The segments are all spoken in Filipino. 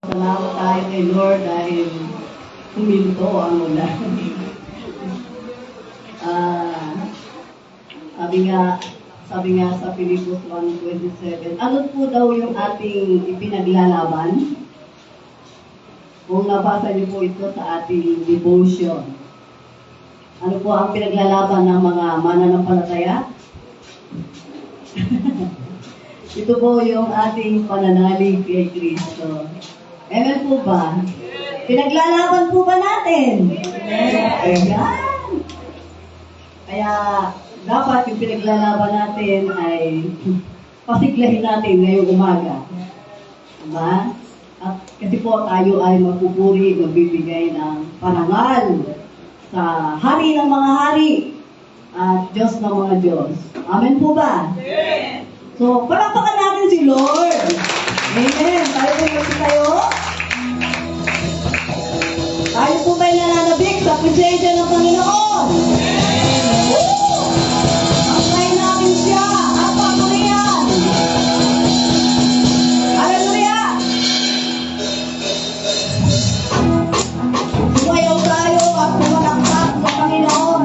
Salamat tayo kay Lord dahil huminto ang ulan. Ah, sabi nga sa Pilipos 1:27, ano po daw yung ating ipinaglalaban? Kung nabasa niyo po ito sa ating devotion. Ano po ang pinaglalaban ng mga mananampalataya? Ito po yung ating pananalig kay Kristo. Amen po ba? Pinaglalaban po ba natin? Ayan. Kaya dapat yung pinaglalaban natin ay pasiglahin natin ngayong umaga. Diba? At kasi po tayo ay magpupuri, magbibigay ng parangal sa hari ng mga hari at Diyos ng mga Diyos. Amen po ba? Amen. So, palakpakan natin si Lord. Amen. Tayo po yung tayo. Tayo po ba'y nananabik sa presensya ng Panginoon? Antayin natin siya. Apa ko yan? Hallelujah! Sumayaw tayo at pumalakpak sa Panginoon.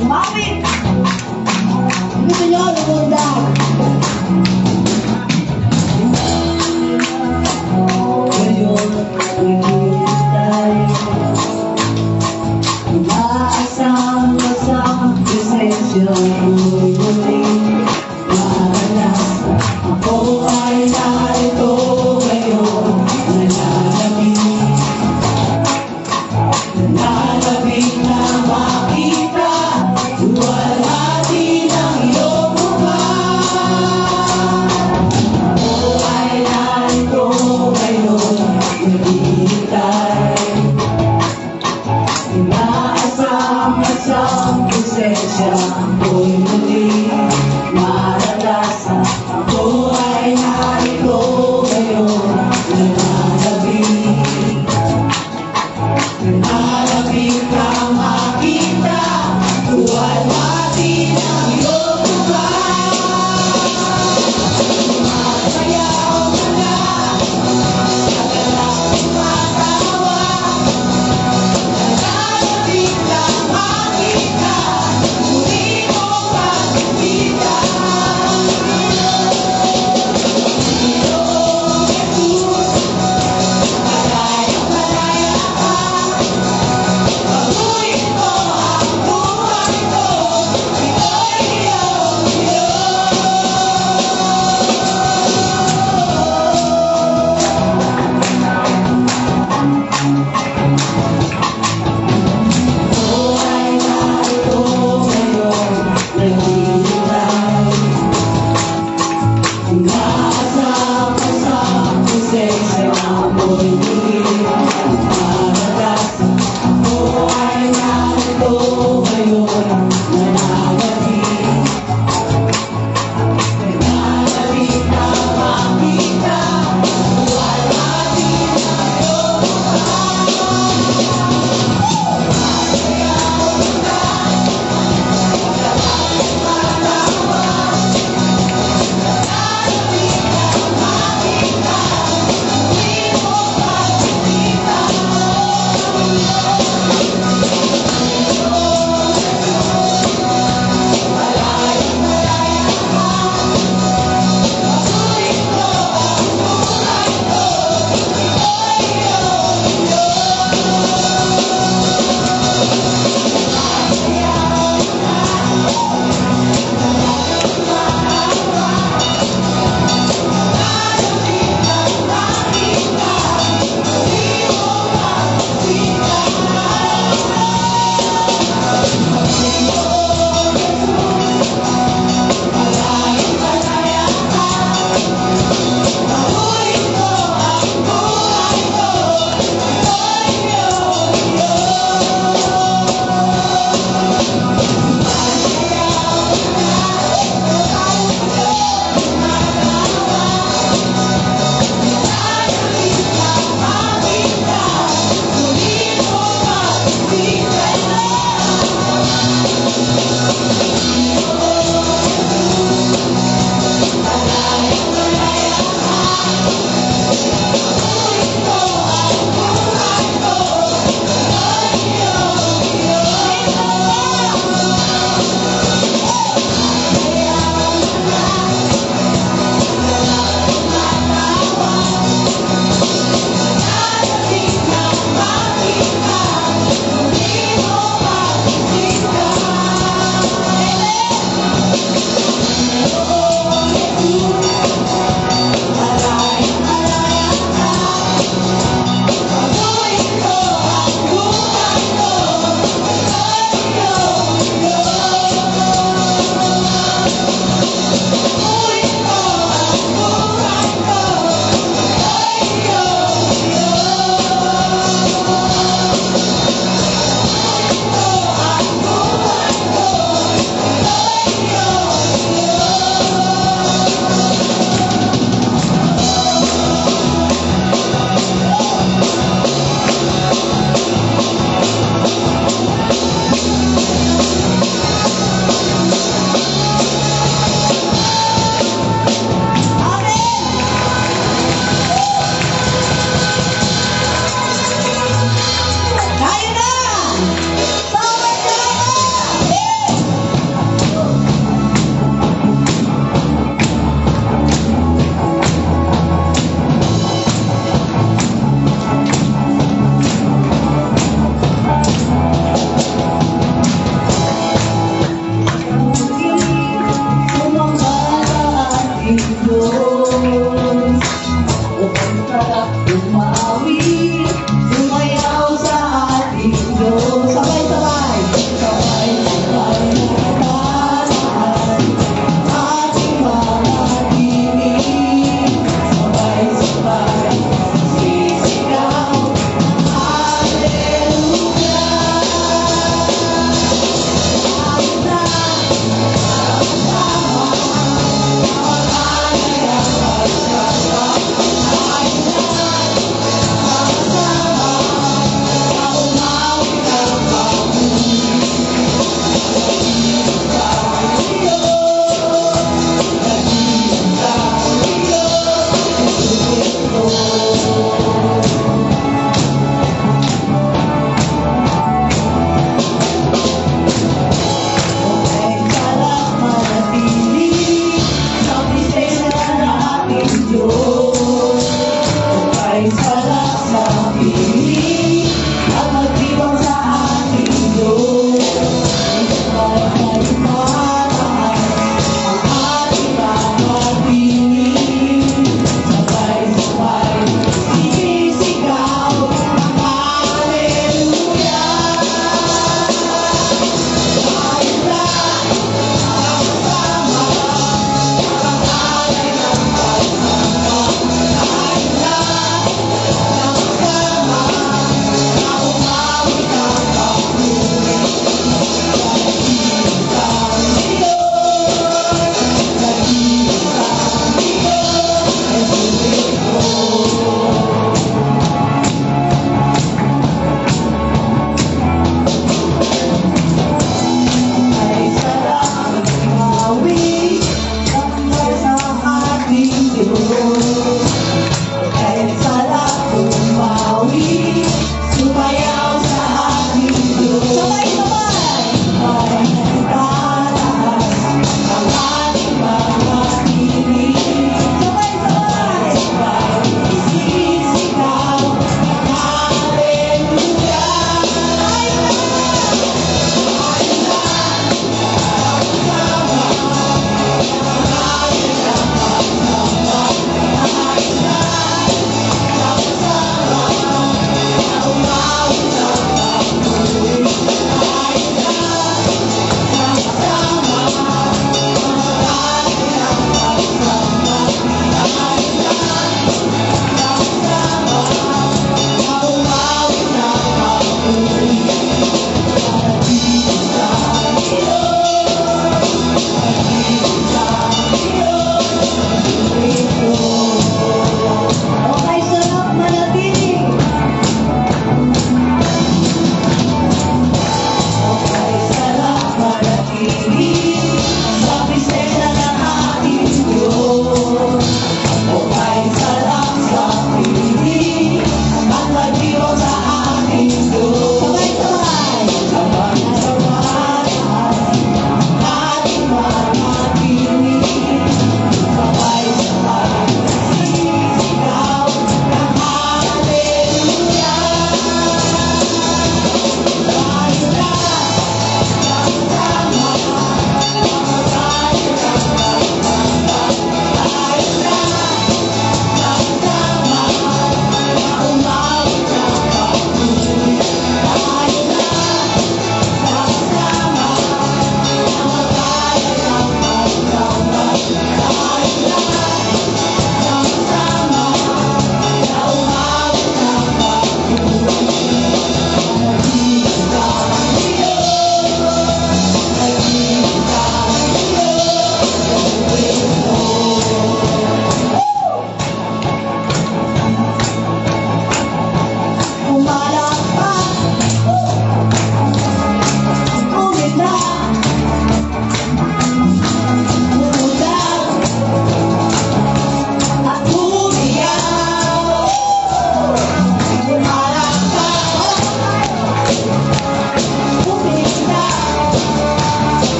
Umawit! Gusto nyo, lumundag.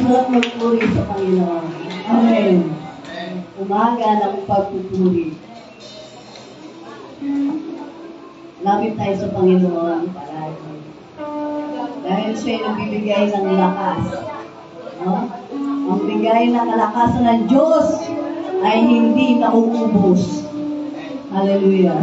Masarap magpuri sa Panginoon. Amen. Umaga ng pagpupuri. Lapit tayo sa Panginoon palagi. Dahil siya'y nagbibigay ng lakas. No? Ang bigay ng kalakasan ng Diyos ay hindi nauubos. Hallelujah.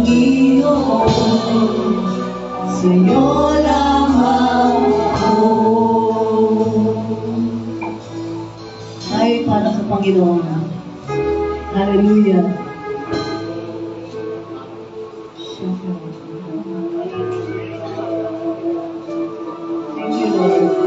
Panginoon, sa'yo lamang ako. Ay, para sa Panginoon. Hallelujah. Thank you, Lord.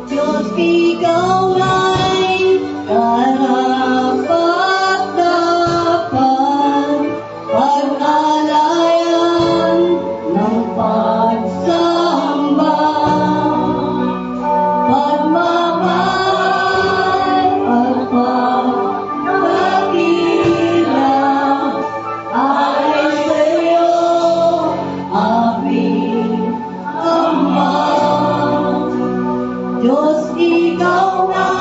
Diyos, ikaw ay karapat-dapat, pag-alayan ng pagsamba, pagmamahal at pagkakila ay sa'yo, aking Ama. Diyos, ikaw na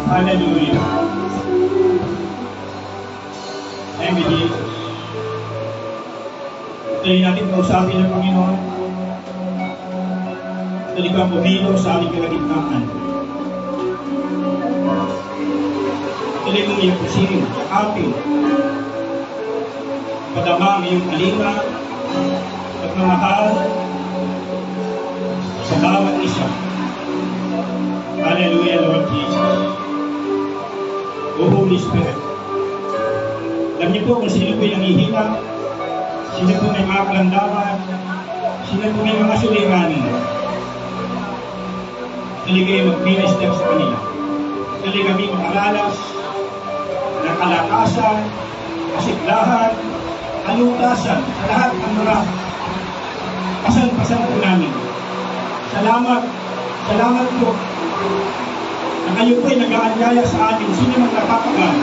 Hallelujah. Thank you, Jesus. Tuloy natin kausapin ng Panginoon. Tuloy kang pumilo sa aming kalagitnaan. Tuloy mong iyapusin sa atin. Padama ang iyong kalinga at mamahal sa bawat isa. Hallelujah, Lord Jesus. O Holy Spirit. Alam niyo po kung sino po'y nangihina, sino po may mga kalandaman, sino po may mga suliranin. Tuloy kayo mag-minister sa kanila. Tuloy kami mag-aralas ng kalakasan, kasiglahan, kalutasan sa lahat ng mga pasan-pasan po namin. Salamat, salamat po na kayo po'y nag-aanyaya sa amin, sino mang napapagal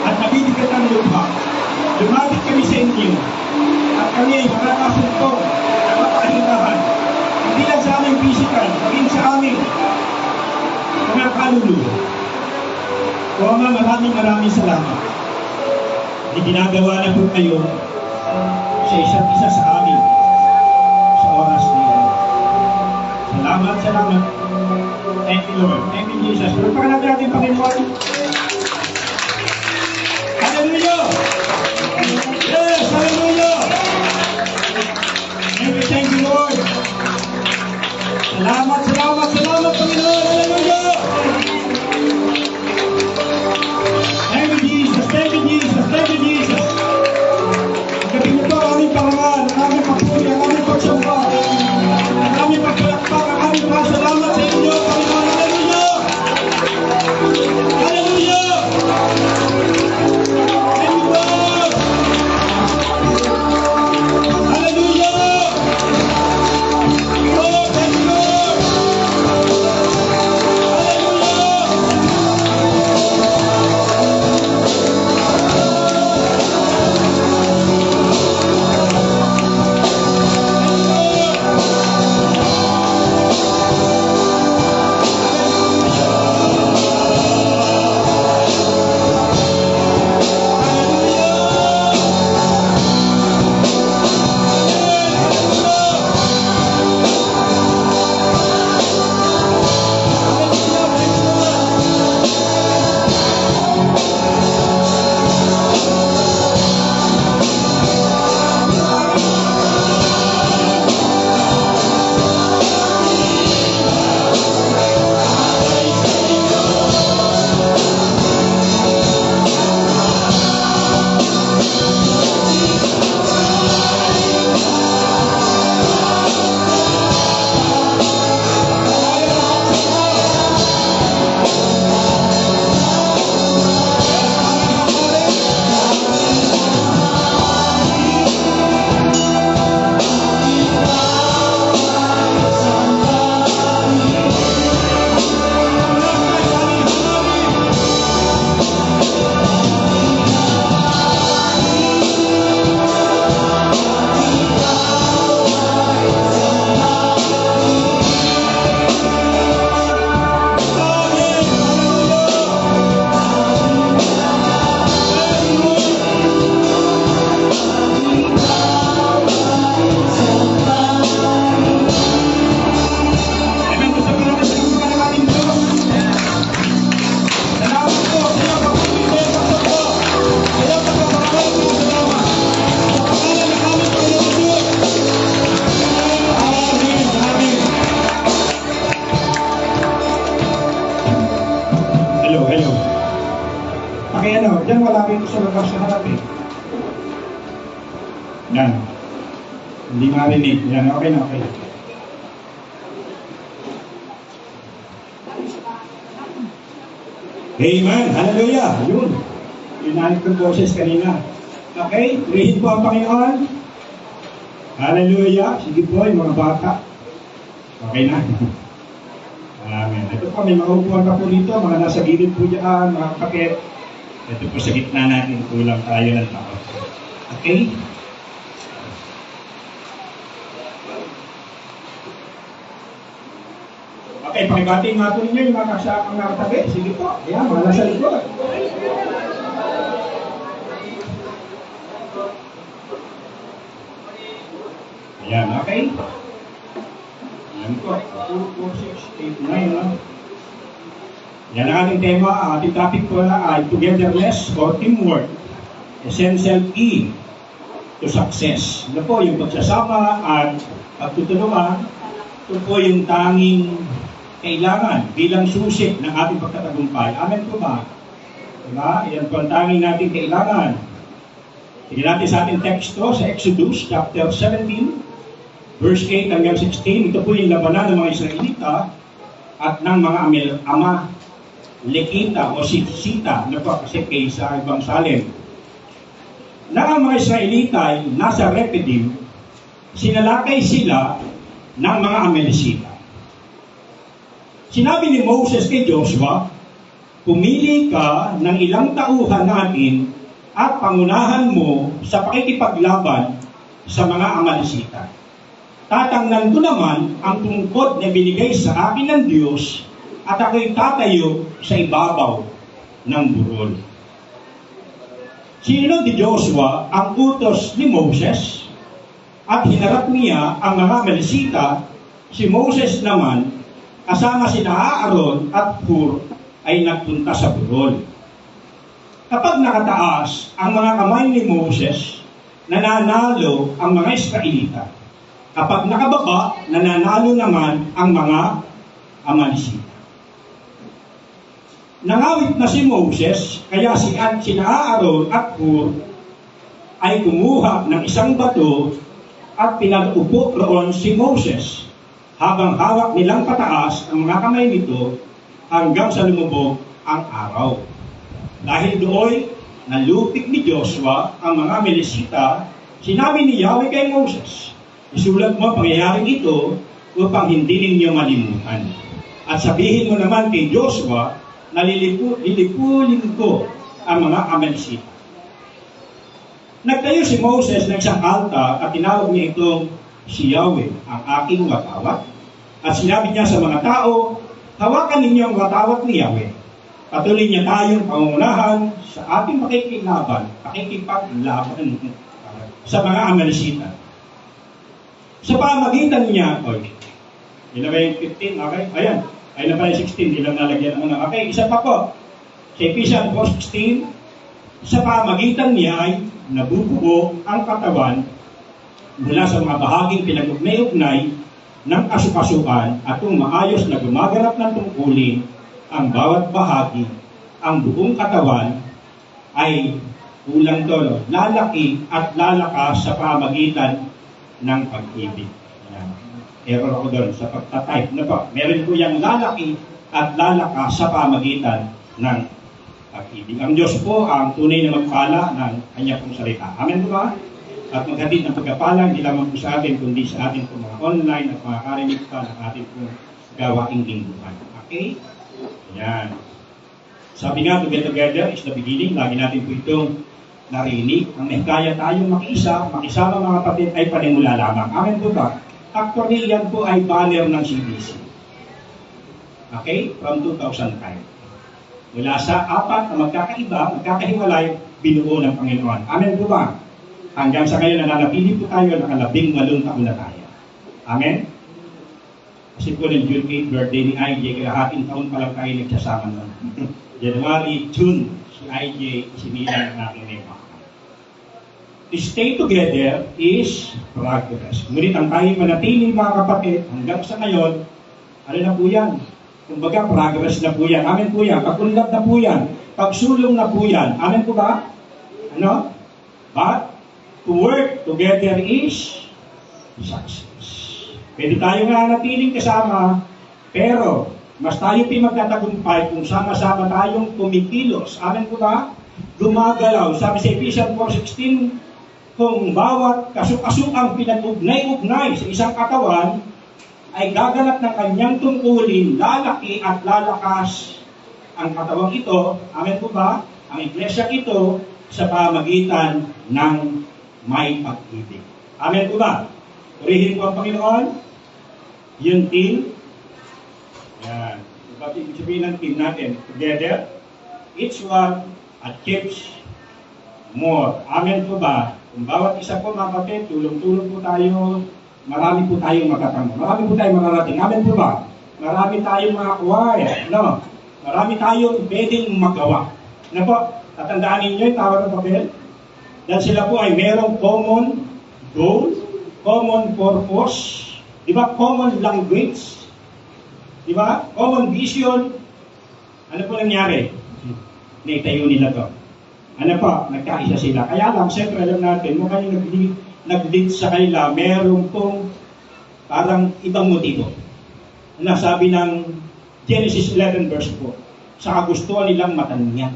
at nabibigat ang lupa. Lumapit kami sa inyo at kami ay makakasuntong at makahingahan. Hindi lang sa aming physical, maging sa aming mga kaluluwa. O Ama, maraming salamat. Ginagawa na po kayo sa isa't isa sa amin sa oras nito. Salamat. Thank you, Lord. Thank you, Jesus. Pagpakalat natin, Panginoon. Hallelujah! Yes, hallelujah! Thank you, Lord. Salamat, Panginoon. Hallelujah! Thank you, Jesus. Gabi niyo po ang aming parangal, ang aming pagpuli, ang aming pagsamba, ang aming pagpalakpak, ang aming pasalamat sa inyo, Panginoon. Hallelujah! Thank you, Lord! Hallelujah! Lord, thank you, Lord! Diyan wala kayo sa labas sa harap eh. Yan. Hindi marinig. Yan, okay na, okay. Amen. Hallelujah. Yun. Yunanit kong boses kanina. Okay? Purihin po ang Panginoon. Hallelujah. Sige po, yung mga bata. Okay na. Amen. Ito po, may mga upuan pa po dito. Mga nasa gilid po dyan, mga kapit. Ito po sa gitna natin, kulang tayo ng tao. Okay? Okay. Ay, pakibati nga po ninyo yung mga kasakang nakatabi. Sige po. Ayan, mga nasa likod. Ayan, okay? Ayan po. 2, 4, 6, 8, 9, no? Yan ang ating tema. Ang ating topic po ay togetherness or teamwork. Essential key to success. Ano po, yung pagsasama at pagtutulungan, ito po yung tanging kailangan bilang susi ng ating pagtatagumpay. Amen po ba? Diba? Yan po ang tanging natin kailangan. Tingnan natin sa ating teksto sa Exodus chapter 17, verse 8 hanggang 16. Ito po yung labanan ng mga Israelita at ng mga Amalekita o Sita na po kasi kaysa ibang Salem. Na ang mga Israelita ay nasa Rephidim, sinalakay sila ng mga Amalekita. Sinabi ni Moses kay Joshua, pumili ka ng ilang tauhan natin at pangunahan mo sa pakikipaglaban sa mga Amalekita. Tatangnan ko naman ang tungkod na binigay sa akin ng Diyos at ako'y tatayo sa ibabaw ng burol. Sinunod ni Joshua ang utos ni Moses at hinarap niya ang mga Amalekita. Si Moses naman kasama sina Aaron at Hur ay nagpunta sa burol. Kapag nakataas ang mga kamay ni Moses, nananalo ang mga Israelita. Kapag nakababa, nananalo naman ang mga Amalekita. Nangawit na si Moses, kaya sina Aaron at Hur ay kumuha ng isang bato at pinag-upo roon si Moses habang hawak nilang pataas ang mga kamay nito hanggang sa lumubog ang araw. Dahil doon, nalupig ni Joshua ang mga Amalekita, sinabi ni Yahweh kay Moses, isulat mo ang pangyayaring ito upang hindi ninyo malimutan. At sabihin mo naman kay Joshua, nalilipulin ko ang mga Amalekita. Nagtayo si Moses ng isang altar at tinawag niya itong si Yahweh, ang aking watawat. At sinabi niya sa mga tao, hawakan ninyo ang watawat ni Yahweh. Patuloy niya tayong pangungunahan sa ating pakikipaglaban sa mga Amalekita. Sa pamagitan niya, yun na ba yung 15? Okay? Ayan. Ayun na pala yung 16. Ilang nalagyan mo na. Okay, isa pa po. Sa Ephesians 4:16, sa pamagitan niya ay nabubuo ang katawan mula sa mga bahaging pinag-ugnay-ugnay ng kasukasuan at kung maayos na gumaganap ng tungkulin ang bawat bahagi, ang buong katawan ay kulang to, lalaki at lalakas sa pamagitan ng pag-ibig. Error ako doon sa pagtatype. Ano po? Meron po yung lalaki at lalakas sa pamagitan ng pag-ibig. Ang Diyos po ang tunay na magpala ng kanya pong salita. Amen po ba? At maghatid ng pagkapala, hindi lamang po sa atin, kundi sa ating po mga online at mga karinig pa ng ating po gawaing lingguhan. Okay? Yan. Sabi nga, to get together is the beginning. Lagi natin po itong narinig. Ang may kaya tayong makisama mga kapatid ay panimula lamang. Amen po ba? Actually, yan po ay banner ng CBC. Okay? From 2005. Mula sa apat na magkakahiwalay, binuo ng Panginoon. Amen po ba? Hanggang sa ngayon, nananapili po tayo, naka-18 taon na tayo. Amen? Kasi po ng June 8, birthday ni IJ, kalahating taon pa lang tayo nagsasama nun. January, June, si IJ, sinilang ng aking nema. To stay together is progress. Ngunit ang tayo manatili mga kapatid, hanggang sa ngayon, ano na po yan? Kumbaga, progress na po yan. Amen po yan. Pagkunlad na po yan. Pagsulong na po yan. Amen po ba? Ano? But, to work together is success. Pwede tayo nga natiling kasama, pero mas tayo magtatagumpay kung sama-sama tayong kumikilos. Amen po ba? Gumagalaw. Sabi sa Ephesians 4:16, kung bawat kasuk-asukang pinag-ugnay-ugnay sa isang katawan ay gaganap ng kanyang tungkulin, lalaki at lalakas ang katawang ito. Amen po ba? Ang iglesia ito sa pamagitan ng may pag-ibig. Amen po ba? Purihin po ang Panginoon. Yung team, Yan. Bakit ibig sabihin ng team natin? Together, each one achieves more. Amen po ba? Kung bawat isa po mga kapatid, tulong-tulong po tayo, marami po tayong matatanggap. Marami po tayong mararating. Amen po ba? Marami tayong makakuha. No? Marami tayong pwedeng magawa. Ano po? Tatandaan ninyo yung tawag ng papel? Dahil sila po ay merong common goal, common purpose, di ba? Common language, di ba? Common vision. Ano po nangyari? Naitayo nila to. Ano po? Nagkaisa sila. Kaya lang, siyempre alam natin, mukhang yung nag-lead sa kanila, meron pong parang ibang motibo. Ano sabi ng Genesis 11 verse 4, sa kagustuhan nilang matanya.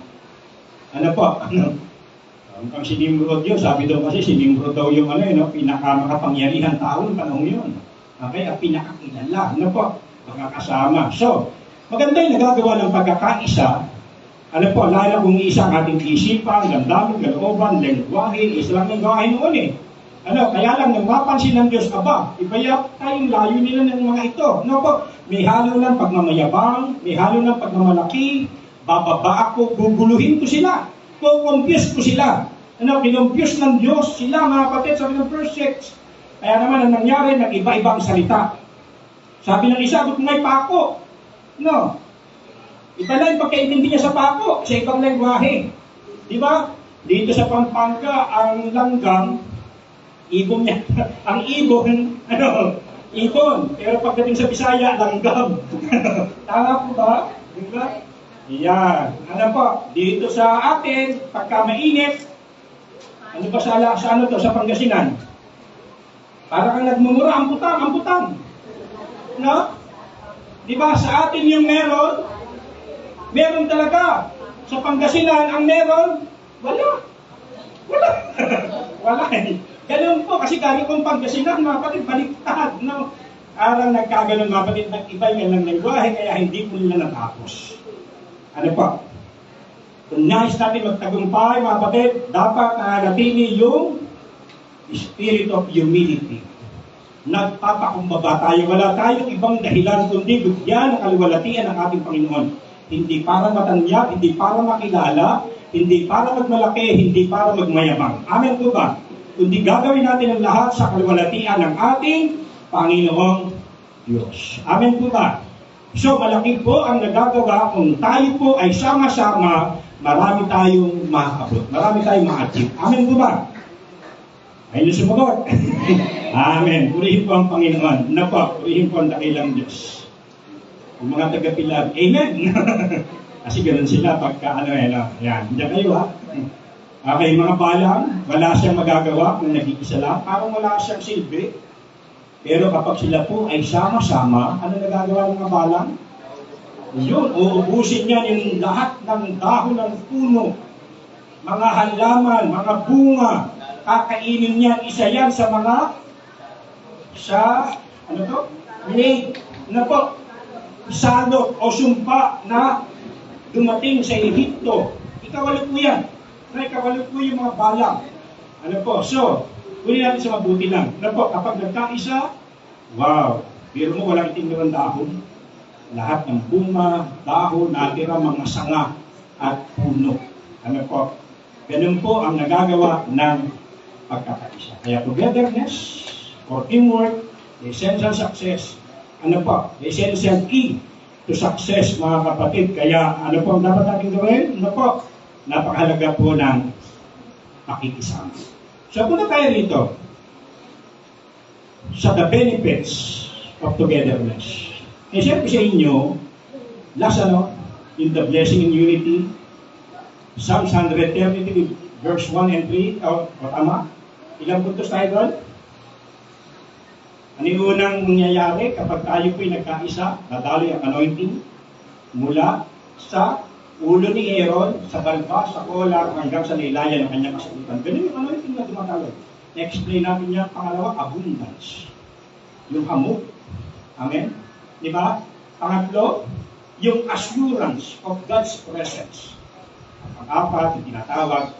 Ano po? Ang si Nimrod yun, sabi daw kasi si Nimrod daw yung pinakamakapangyarihan tao ng panahon yun. Okay, ang pinakakilala. Ano po? Magkakasama. So, maganda yung nagagawa ng pagkakaisa. Ano po, lalo kung isa ang ating isipan, damdamin, kalooban, lengguwahe, isa lang ng gawain noon eh. Ano, kaya lang nang mapansin ng Diyos, ibayak tayong layo nila ng mga ito. Ano po, may halo ng pagmamayabang, may halo ng pagmamalaki, bababa ako, guguluhin ko sila, kukumpiyos ko sila. Ano, kinumpiyos ng Diyos sila, mga kapatid, sabi ng verse 6. Kaya naman ang nangyari, nag-iba-ibang salita. Sabi ng isa, ba't may pako? No. Iba na yung pagkaintindi niya sa pako, sa ibang lengguwahe. Di ba? Dito sa Pampanga, ang langgam, ibon niya. Ang ibon, ibon. Pero pagdating sa Bisaya, langgam. Tama po ba? Di ba? Yan. Ano po? Dito sa atin, pagka mainit, ano ba sa Pangasinan? Para kang nagmumura, amputang. No? Di ba? Sa atin yung meron talaga. Sa Pangasinan, ang meron, wala. Wala eh. Ganun po, kasi galing kong Pangasinan, mga kapatid, baliktad. No? Arang nagkaganon, mga kapatid, nag-iba nga ng lengguwahe, kaya hindi po nila natapos. Ano po? Kung nais natin magtagumpay, mga kapatid, dapat nanatili yung spirit of humility. Nagpapakumbaba tayo. Wala tayong ibang dahilan kundi bigyan ng kaluwalhatian ng ating Panginoon. Hindi para matanya, hindi para makilala, hindi para magmalaki, hindi para magmayabang. Amen po ba? Kundi gagawin natin ang lahat sa kaluwalhatian ng ating Panginoong Diyos. Amen po ba? So, malaki po ang nagagawa kung tayo po ay sama-sama, marami tayong makakabot. Marami tayong ma-achieve. Amen po ba? Ayun yung sumagot. Amen. Purihin po ang Panginoon. Purihin po ang dakilang Diyos. Yung mga taga-Pilar, amen. Kasi ganun sila pagka yan. Diyan kayo ha. Okay, mga balang, wala siyang magagawa kung nag-iisa lang. Parang wala siyang silbi. Pero kapag sila po ay sama-sama, ano nagagawa ng mga balang? Yun, uubusin niya yung lahat ng dahon ng puno, mga halaman, mga bunga, kakainin niya, isa yan sa lake, salot o sumpa na dumating sa Ehipto. Ikawalo po yan. Ikawalo po yung mga balang. So, kunin natin sa mabuti lang. Kapag nagkaisa, wow, biro mo walang itim ng dahon. Lahat ng bunga, dahon, natira, mga sanga at puno. Ganun po ang nagagawa ng pagkakaisa. Kaya togetherness, or teamwork, the essential success, the essential key to success, mga kapatid. Kaya ang dapat natin gawin? Napakahalaga po ng pakikisama. So, punta tayo rito sa the benefits of togetherness. Siyempre sa inyo, last in the blessing in unity, Psalms 133, verse 1 and 3, tama? Ilang puntos tayo doon? Ano yung unang nangyayari kapag tayo po'y nagkaisa, nadaloy ang anointing mula sa ulo ni Aaron, sa balbas, sa kolar, hanggang sa nilayan ng kanyang kasagutan. Ganun yung anointing na dumatawag. Na-explain natin niya, pangalawa, abundance. Yung hamog. Amen? Diba? Pangatlo, yung assurance of God's presence. Pang-apat, yung tinatawag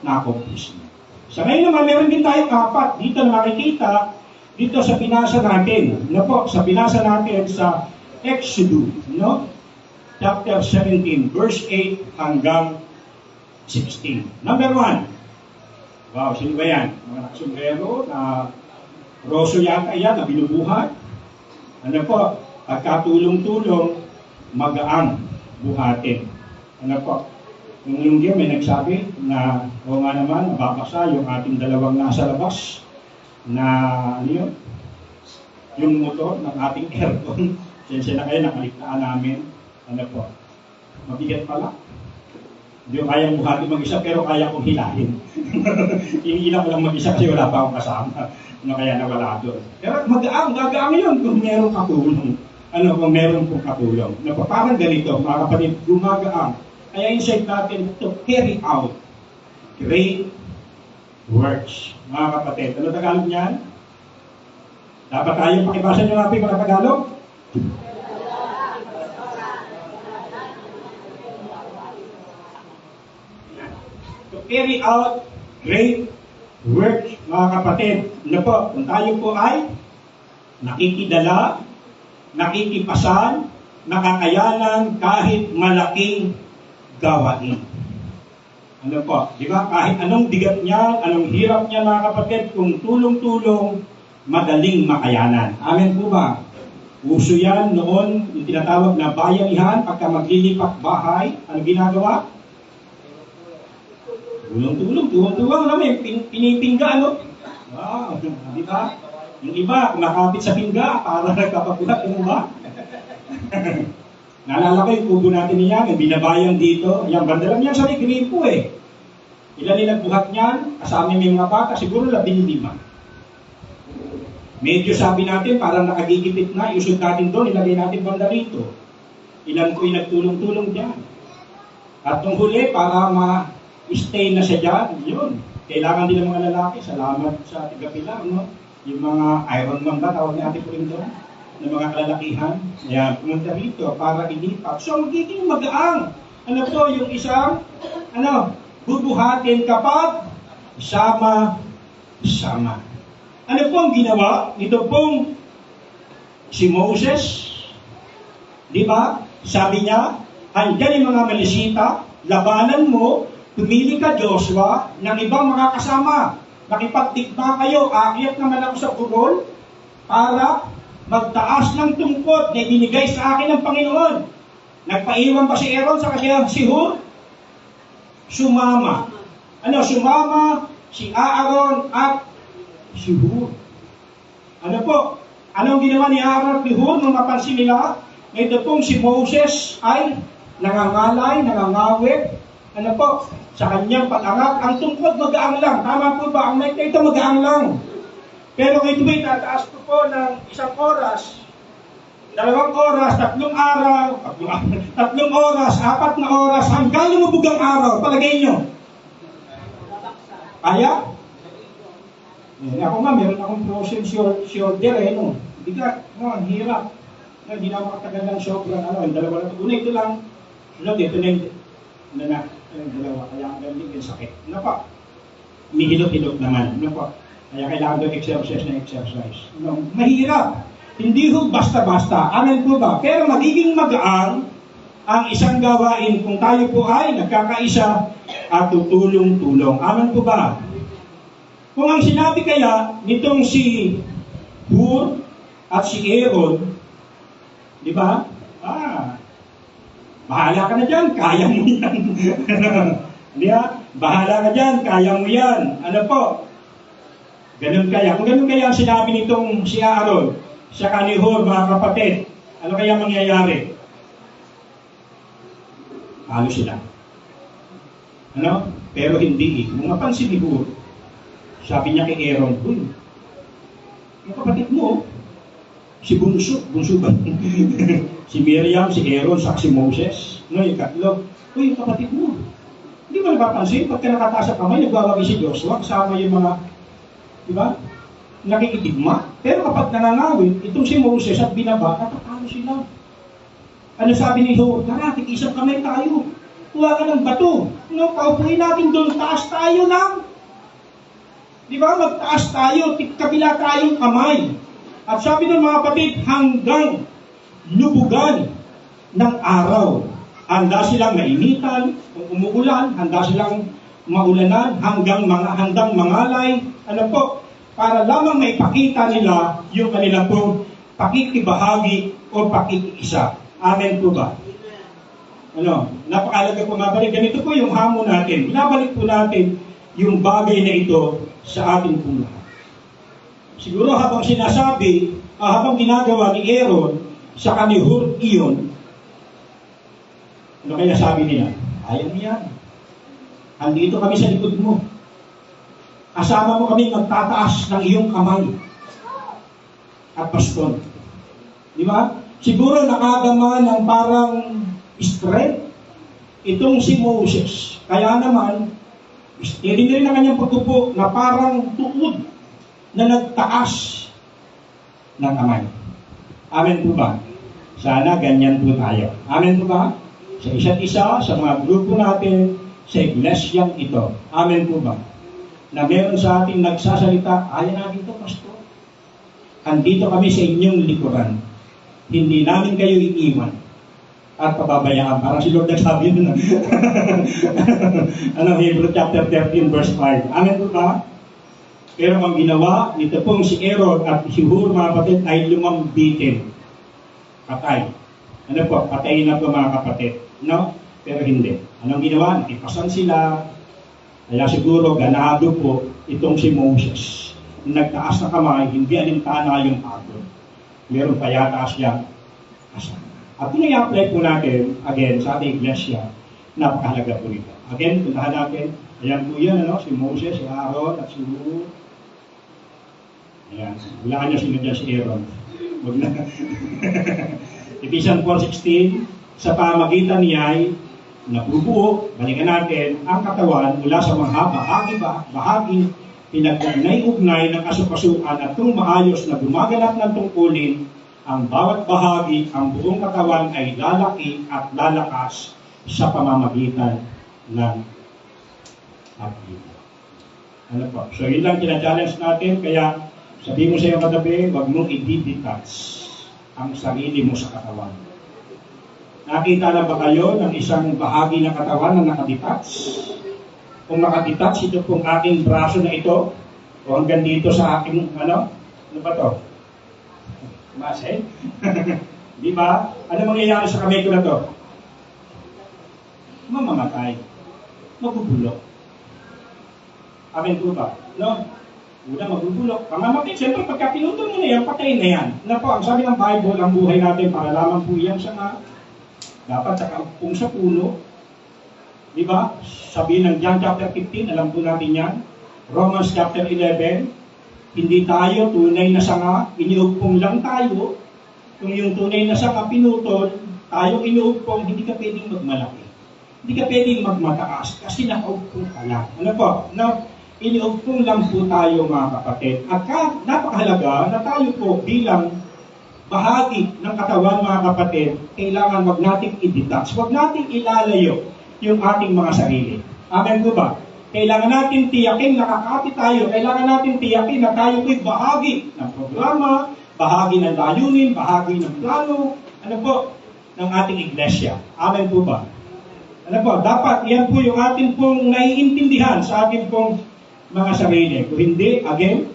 na accomplishment. Sa ngayon naman, meron din tayong apat. Dito na makikita, dito sa binasa natin. Sa binasa natin sa Exodus, no? Chapter 17, verse 8 hanggang 16. Number 1. Wow, sino ba yan? Mga nakasumbrero na roso yata yan na binubuhat. Ano po? Pagkatulong-tulong, magaang buhatin. Ano po? Yung linggo may nagsabi na o nga naman, nababasa yung ating dalawang nasa labas na ano yun? Yung motor ng ating aircon. Sensya na kayo, nakaligtaan namin. Ano po? Mabigat pala. Hindi ko kayang buhatin mag-isa, pero kaya kong hilahin. Iniilang ko lang mag-isa kasi wala pa akong kasama. Ano kaya nawala doon. Pero gagaang yun kung meron katulong. Ano kung meron pong katulong. Ano po? Parang ganito, mga kapatid, gumagaang. Kaya insight natin to carry out great works. Mga kapatid, ano Tagalog niyan? Dapat tayo pakibasa niyo natin mga Tagalog? To carry out great works, mga kapatid. Ano po, kung tayo po ay nakikidala, nakikipasan, nakakayanan kahit malaking gawain. Ano po, di ba? Kahit anong bigat niya, anong hirap niya mga kapatid, kung tulong-tulong, madaling makayanan. Amen po ba? Uso yan noon, yung tinatawag na bayanihan, pagka maglilipat bahay, ano ginagawa? Tulong-tulong, tuwang-tuwang namin, pinipingga, ano? Wow, di ba? Yung iba, nakapit sa pingga, para nagkapabuhat, ano ba? Naalala ko yung kubo natin niya, yung binabayang dito, yung banda lang yan sa gripo eh. Ilan nilang buhat niyan, kasama may mga bata, siguro 15. Medyo sabi natin, parang nakagigipit na, iusod natin doon, ilagay natin banda rito. Ilan ko yung nagtulong-tulong dyan. At nung huli, para ma-stay na siya dyan, yun. Kailangan din ng mga lalaki, salamat sa tigapila, no? Yung mga Iron Man ba, tawag natin po rin doon, ng mga kalalakihan. Ayan, pumunta rito para ilipat. So, magiging magaang. Ano po, yung isang, bubuhatin kapag sama-sama. Ano po ang ginawa? Ito pong si Moses, di ba? Sabi niya, andyan yung mga malisita, labanan mo, pumili ka Joshua ng ibang mga kasama. Nakipagtikma kayo, aakyat naman ako sa burol para magtaas ng tungkod na ibinigay sa akin ng Panginoon. Nagpaiwan pa si Aaron sa kanya si Hur? Sumama. Sumama si Aaron at si Hur. Ano po? Anong ginawa ni Aaron at ni Hur nung napansin nila? Na ito pong si Moses ay nangangalay, nangangawit. Ano po? Sa kanyang pag-angat, ang tungkod magaang lang. Tama po ba? Ang mic na ito magaang lang. Pero ito ba itataas ko po ng 1 oras, 2 oras, 3 araw, 3 oras, 4 na oras, hanggang lumubugang araw. Palagay nyo. Kaya? Ako nga, meron akong frozen shoulder no? Bigat, ang hirap. Hindi na makatagal ng sobrang, yung dalawa na ito. Una, ito lang. Ito na yung dalawa. Kaya ang galing yung sakit. Ano pa? Mihilot-hilot naman. Ano pa? Kaya kailangan doon exercise. Mahirap. Hindi ho basta-basta. Amen po ba? Pero magiging magaang ang isang gawain kung tayo po ay nagkakaisa at tutulong-tulong. Amen po ba? Kung ang sinabi kaya nitong si Hur at si Aaron, di ba? Bahala ka na dyan, kaya mo yan. Di ba? Bahala ka dyan, kaya mo yan. Ano po? Ganun kaya. Kung ganun kaya ang sinabi nitong si Aaron, siya ni Hur, mga kapatid, ano kaya mangyayari? Ano sila? Pero hindi. Kung mapansin ni Hur, sabi niya kay Aaron, yung kapatid mo, si Bunso ba? Si Miriam, si Aaron, si Moses, yung katlo, yung kapatid mo. Hindi mo napapansin, pagka nakataas sa kamay, nagwawagi si Joshua, kasama yung mga, di ba? Nakikitigma. Pero kapag nanangawin, itong si Moses at binaba, natatalo sila. Ano sabi ni Hur? Tara, tikisang kamay tayo. Kuha ka ng bato. Paupuin natin doon, taas tayo lang. Di ba? Magtaas tayo, kabila tayong kamay. At sabi ng mga kapatid, hanggang lubugan ng araw. Handa silang mainitan, kung umuulan, handa silang maulanan, handang mangalay, ano po, para lamang maipakita nila yung kanila pong pakikibahagi o pakikiisa. Amen po ba? Ano, napakalaga po nga balik. Ganito po yung hamon natin. Binabalik po natin yung bagay na ito sa ating pong lahat. Siguro habang sinasabi, habang ginagawa ni Aaron sa kanihur iyon, ano kaya sabi nila? Ayaw niyan. Andito kami sa likod mo. Kasama mo kami magtataas ng iyong kamay at baston. Di ba? Siguro nakadama ng parang strength itong si Moses. Kaya naman, hindi rin ang kanyang pagtupo na parang tuod na nagtaas ng kamay. Amen po ba? Sana ganyan po tayo. Amen po ba? Sa isa't isa, sa mga grupo natin, sa iglesyang ito. Amen po ba? Na meron sa ating nagsasalita, ayaw natin ito, Pastor. Andito kami sa inyong likuran. Hindi namin kayo iiwan at pababayaan. Parang si Lord nagsabi nun. Hebrew chapter 13 verse 5. Amen po ba? Pero ang ginawa nito pong si Aaron at si Hur, mga kapatid, ay lumambitin. Patay. Ano po? Patayin na po mga kapatid. No? Pero hindi. Anong ginawa? Nakipasan sila. Kaya siguro ganado po itong si Moses. Nagtaas na kamay, hindi alintana yung pagod. Meron pa yata siyang kasama. At i-apply po natin, again, sa ating iglesia, napakahalaga po ito. Again, puntahan natin. Ayan po yan, si Moses, si Aaron, at si Hur. Ayan. Hulaan niyo sino dyan si Aaron. Huwag na. Ephesians 4:16, sa pamagitan niya ay nabubuo, balikan natin, ang katawan mula sa mga bahagi pinagnay-ugnay ng kasukasuan at kung maayos na gumaganap ng tungkulin, ang bawat bahagi, ang buong katawan ay lalaki at lalakas sa pamamagitan ng pagkita. Ano po? So yun lang tina-challenge natin, kaya sabihin mo sa iyong katabi, huwag mong i-detach ang sarili mo sa katawan. Nakita na ba kayo ng isang bahagi ng katawan na nakadetach? Kung nakadetach, ito pong aking braso na ito, o hanggang dito sa aking, ano ba to? Mase? Di ba? Ano mangyayari sa kamay ko na to? Mamamatay. Magubulok. Amen po ba? No? Una, magubulok. Mamamatay. Siyempre, pagka pinutol mo na yan, patayin na yan. Ano po, ang sabi ng Bible, ang buhay natin, para lamang po yan sa dapat sa kaupong sa puno. Di ba? Sabi ng John chapter 15, alam po natin yan. Romans chapter 11, hindi tayo tunay na sanga, iniugpong lang tayo. Kung yung tunay na sanga pinutol, tayo iniugpong, hindi ka pwedeng magmalaki. Hindi ka pwedeng magmataas kasi nakaugpong ka lang. Ano po? No? Iniugpong lang po tayo mga kapatid. At napakahalaga na tayo po bilang bahagi ng katawan mga kapatid, kailangan wag nating i-detach. Wag nating ilalayo yung ating mga sarili. Amen po ba? Kailangan natin tiyakin na kakapit tayo. Kailangan natin tiyakin na tayo po'y bahagi ng programa, bahagi ng layunin, bahagi ng plano, ano po, ng ating iglesia. Amen po ba? Ano po, dapat yan po yung ating pong naiintindihan sa ating pong mga sarili. Kung hindi, again,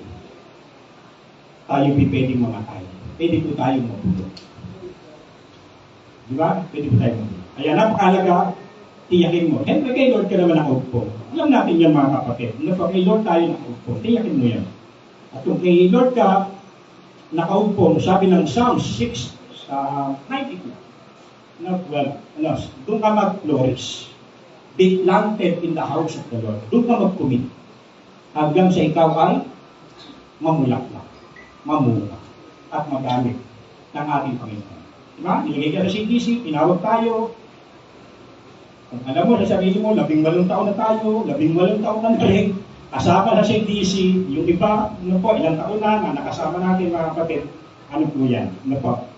tayo pwedeng mamatay. Pwede po tayong mabulok. Di ba? Pwede po tayong mabulok. Kaya napakalaga, tiyakin mo. Siyempre kay Lord ka naman nakaupo. Alam natin yan mga kapatid. Kay Lord tayo nakaupo. Tiyakin mo yan. At kung kay Lord ka nakaupo, sabi ng Psalm 6 sa 92, doon ka mag-flourish. Be planted in the house of the Lord. Doon ka mag-commit. Hanggang sa ikaw ay mamulaklak, mamunga, at magamit ng ating Panginoon. Diba? Nilagay ka na CDC, tinawag tayo. Kung alam mo, sa sarili mo, 18 taon na tayo, 18 taon na naling, kasama na CDC, yung iba, ilang taon na nakasama natin mga kapatid, ano po yan?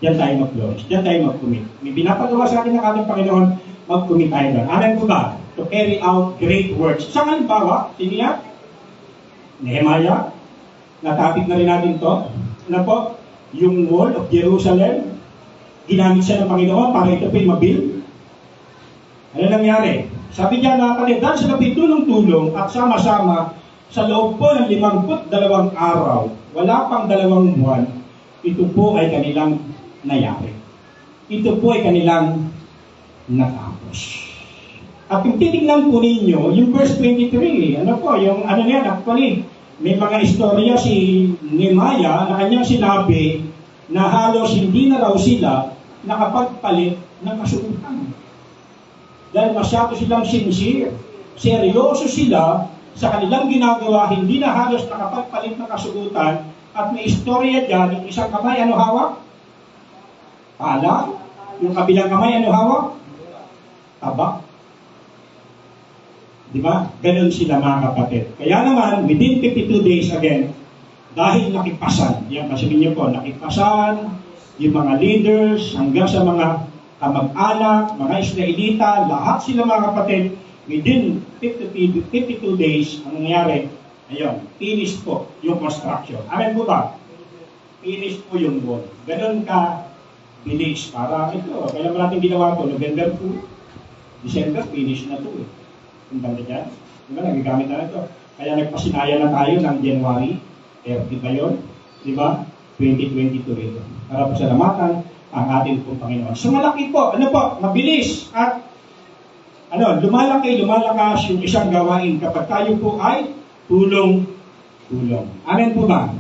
Yan tayo mag-flourish, yan tayo mag-commit. May pinapagawa sa akin ng ating Panginoon, mag-commit tayo doon. Amen po ba? To carry out great works. Sa halimbawa, sino yan? Nehemiah, natapik na rin natin to. Yung wall of Jerusalem, ginamit siya ng Panginoon para ito po'y mabuild? Ano nangyari? Sabi niya na dahil sila po'y tulong-tulong at sama-sama sa loob po ng 52 araw, wala pang 2 buwan, ito po ay kanilang nayari. Ito po ay kanilang natapos. At kung titignan po ninyo, yung verse 23, actually, may mga istorya si Nehemiah na kanyang sinabi na halos hindi na raw sila nakapagpalit ng kasuotan. Dahil masyado silang sincere, seryoso sila sa kanilang ginagawa, hindi na halos nakapagpalit ng kasuotan. At may istorya dyan, yung isang kamay, ano hawak? Pala. Yung kabilang kamay, ano hawak? Tabak. Diba? Ganun sila mga kapatid. Kaya naman, within 52 days again, dahil nakipasan, yan, sabihin niyo po, nakipasan, yung mga leaders, hanggang sa mga kamag-anak, mga Israelita, lahat sila mga kapatid, within 52 days, ang nangyari, ayun, finish po yung construction. Amen po ba? Finish po yung wall. Ganun ka bilis. Para ito, kailan ba natin ginawa ito? November 2, December, finish na ito eh. Yung banda dyan. Diba, nagagamit na ito. Kaya nagpasinaya na tayo ng January 30 ba yun? Diba? 2022 ito. Para pasalamatan ang ating pong Panginoon. So malaki po, mabilis at lumalakas yung isang gawain kapag tayo po ay tulong-tulong. Amen po ba?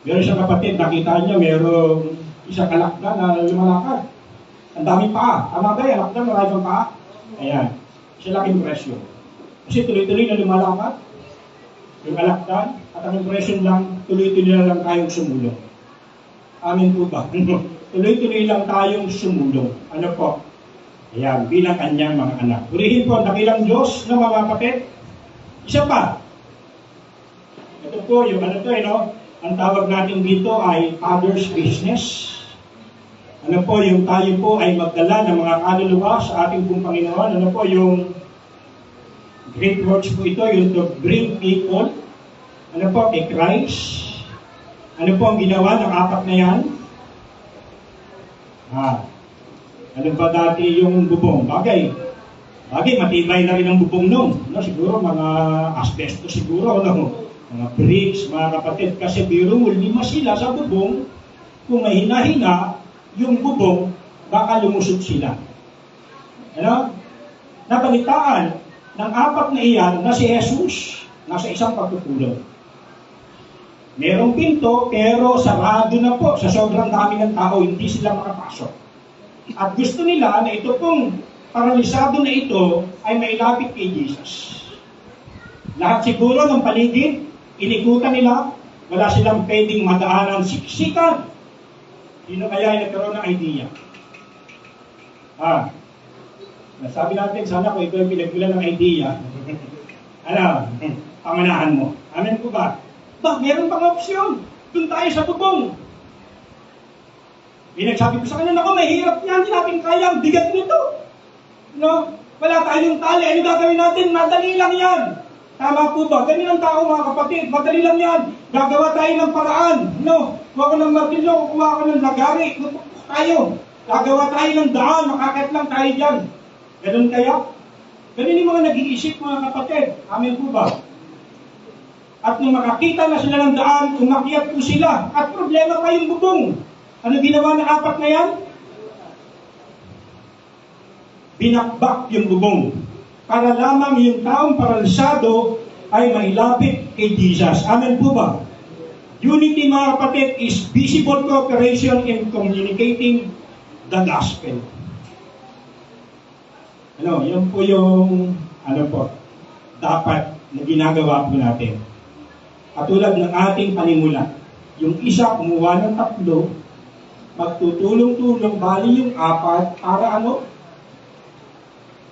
Meron isang kapatid, nakita niya merong isang alakdan na lumalakad. Ang daming paa. Tama ba yan? Alakdan, maraming paa. Ayan. Siya laking presyo. Kasi tuloy-tuloy na lumalakad. Yung alakdan, at ang impression lang, tuloy-tuloy na lang tayong sumulong. Amen po ba? Tuloy-tuloy lang tayong sumulong. Ano po? Ayan, bilang kanyang mga anak. Purihin po ang dakilang Diyos na mga kapatid. Isa pa. Ito po, yung ang tawag natin dito ay Father's Business. Ano po, yung tayo po ay magdala ng mga kaluluwa sa ating pong Panginoon. Ano po, yung great works po ito, yung to bring people, kay Christ. Ano po ang ginawa ng 4 na yan? Ano ba dati yung bubong? Bagay, matibay na rin ang bubong nung. Siguro mga asbestos siguro, mga bricks, mga kapatid. Kasi biro mo, 5 sila sa bubong. Kung may hina-hina, yung bubong, baka lumusot sila. Nabalitaan ng 4 na iyan na si Jesus nasa isang pagpupulong. Merong pinto, pero sarado na po. Sa sobrang dami ng tao, hindi sila makapasok. At gusto nila na ito pong paralisado na ito ay mailapit kay Jesus. Lahat siguro ng paligid, inikutan nila, wala silang pwedeng madaanan, siksikan. Sino kaya ay nagkaroon ng idea? Nasabi natin, sana kung ito ay pinagbilan ng idea, panganahan mo. Amen po ba? Meron pang opsyon. Doon tayo sa bubong. Nagsabi ko sa kanya, may hirap niyan, hindi natin kaya, ang bigat nito. Wala tayong tali, ano gagawin natin? Madali lang yan. Tama po ba? Ganyan ang tao mga kapatid, madali lang yan. Gagawa tayo ng paraan. Kuha ko ng martilyo, kuha ko ng lagari. Tayo. Gagawa tayo ng daan, makakit lang tayo dyan. Ganun kaya? Ganun yung mga nag-iisip mga kapatid. Amen po ba? At nung makakita na sila ng daan, umakyat po sila. At problema pa yung bubong. Ano ginawa ng 4 na yan? Binakbak yung bubong. Para lamang yung taong paralisado ay mailapit kay Jesus. Amen po ba? Unity mga kapatid is visible cooperation in communicating the gospel. Yan po yung dapat na ginagawa po natin. Katulad ng ating panimula. Yung isa kumuha ng 3, magtutulong-tulong, bali yung 4, para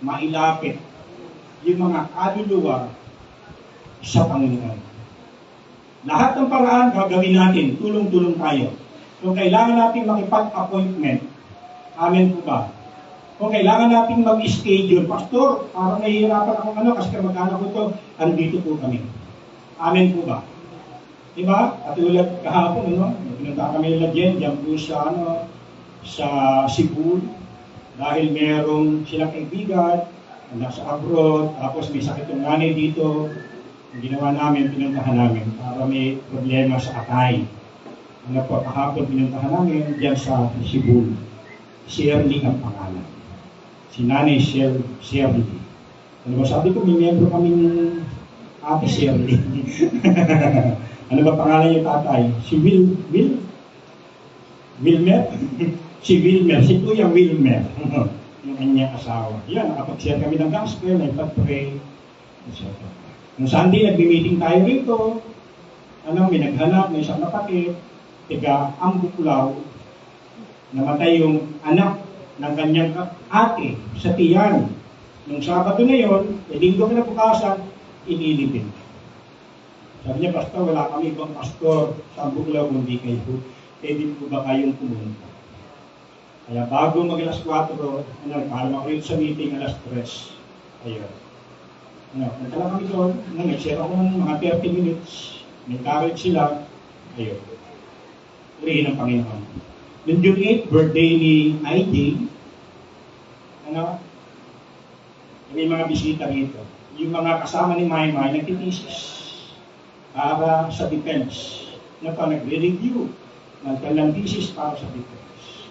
mailapit yung mga kaluluwa sa Panginoon. Lahat ng paraan gagawin natin, tulong-tulong tayo. Kung kailangan natin makipag-appointment, amen po ba? Kung kailangan natin mag-schedule, Pastor, parang nahihirapan akong kasi kamag-anak ko to, andito po kami. Amen po ba? Diba? At tulad kahapon, pinunta kami nila dyan po sa sa Cebu dahil merong silang kaibigan na nasa abroad, tapos may sakit yung nanay dito. Ang ginawa namin, pinuntahan namin para may problema sa atay. Ano po, kahapon pinuntahan namin diyan sa Cebu. Shirley ang pangalan. Si nanay Shirley. Ano ba sabi ko, may miyembro kaming ate Shirley. Ano ba pangalan yung tatay? Si Wilmer? Si Wilmer, si Kuya Wilmer. Yung kanyang asawa. Yan, nakapag-share kami ng gospel, nagpag-pray, etc. Nung Sunday, nag-meeting tayo rito. May naghanap, may isang kapatid, tiga Ambuklaw, namatay yung anak ng kanyang ate sa tiyan. Nung Sabado na yun, linggo kinabukasan, inilipin. Sabi niya, Pastor, wala kami ibang pastor sa Ambuklaw, kundi kayo. Pwede po ba kayong pumunta? Kaya bago mag-alas 4, para makulit sa meeting, alas 3. Ayun. Punta lang kami doon. Nag-share ako ng mga 30 minutes. Nag-courage sila. Ayun. Purihin ang Panginoon. Noong June 8, birthday ni ID, may mga bisita rito. Yung mga kasama ni Maymay, nagtitisis para sa defense. Nagre-review ng kanilang thesis para sa defense.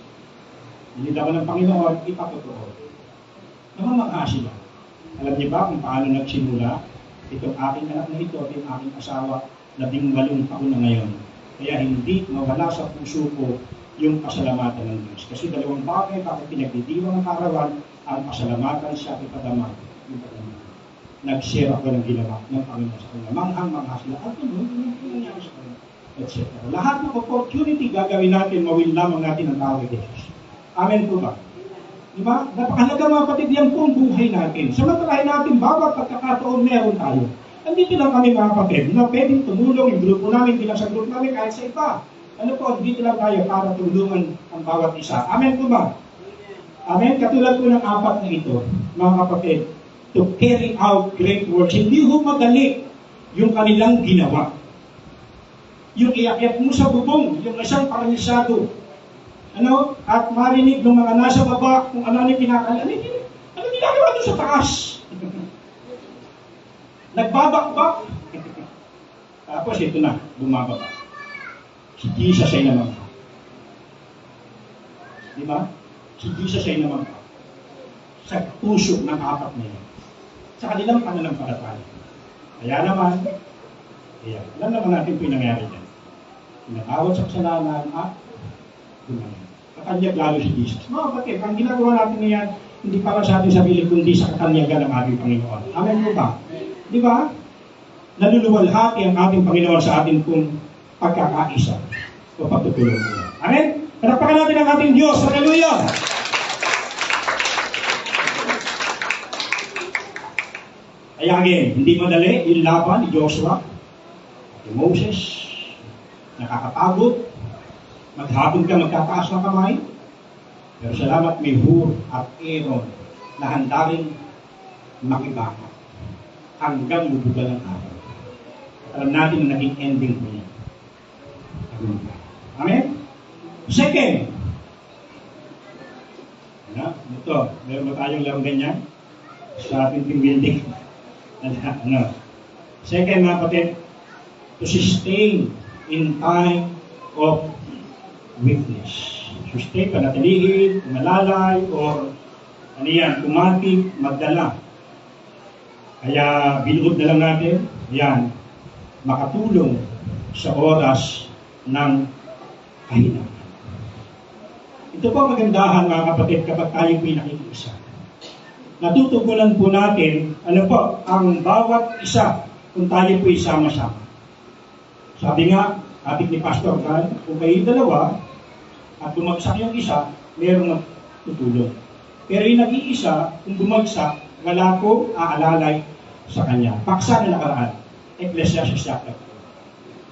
Hinida ko ng Panginoon, ipatotoo. Namamangha sila. Alam niyo ba kung paano nagsimula? Itong aking anak na ito, itong aking asawa, 18 taon na ngayon. Kaya hindi mawala sa puso ko yung pasalamatan ng Diyos. Kasi dalawang bagay, bakit pinagdidiwang ang karawan, ang pasalamatan siya ipadama. Nag-share ako ng ginawa ng Panginoon sa kanya. Manghang-mangha sila. At nangyari sa kanya. Etc. Lahat ng opportunity gagawin natin, mawin lamang natin ang tawag ni Jesus. Amen po ba? Diba? Napakalaga mga kapatid, yan po ang buhay natin. Samantalahin natin, bawat pagkakataon meron tayo. Andito lang kami mga kapatid, na pwedeng tumulong yung grupo namin, bilang sa grupo namin, kahit sa iba. Ano po, dito lang tayo para tulungan ang bawat isa. Amen po ba? Amen? Katulad po ng 4 na ito, mga kapatid, to carry out great works. Hindi ho madali yung kanilang ginawa. Yung iakyat mo sa bubong, yung isang paralisado, at marinig ng mga nasa baba kung ano yung kinakalan. Ano ginagawa doon sa taas? Nagbabakbak. Tapos ito na, bumababa. Si Jesus ay naman. Di ba? Si Jesus ay naman. Sa puso ng 4 na yan. Sa kanilang pananampalataya. Kaya naman, alam naman natin po yung nangyari dyan. Pinatawad sa kasalanan at gumawa. Kakanyag lalo si Jesus. Mga kapatid, ang ginagawa natin ngayon, hindi para sa ating sarili, kundi sa kakanyagan ng ating Panginoon. Amen po ba? Di ba? Naluluwalhati ang ating Panginoon sa ating pong pagkakaisa o pagtutulong niya. Amen? Palakpakan natin ang ating Diyos. Hallelujah! Kaya again, hindi madali yung laban ni Joshua, ni Moses, nakakapagod, maghapon ka magtataas ng kamay, pero salamat may Hur at Aaron na handa rin makibaka hanggang lubugan ng araw. Alam natin na naging ending po niya. Amen? Second, ito, meron ba tayong larong ganyan sa ating team building? Second, mga kapatid, to sustain in time of weakness. Sustain, panatilihin, malalay, or tumating, magdala. Kaya binuod na lang natin, yan, makatulong sa oras ng kahinaan. Ito po ang magandahan mga kapatid kapag tayo pinakikisa. Natutugunan po natin, ang bawat isa kung tayo po isama-sama. Sabi nga, ating ni Pastor Carl, kung kayo dalawa, at bumagsak yung isa, mayroong magtutulong. Pero yung nag-iisa, kung bumagsak, wala po aalalay sa kanya. Paksa na nakaraan. Ecclesiastes chapter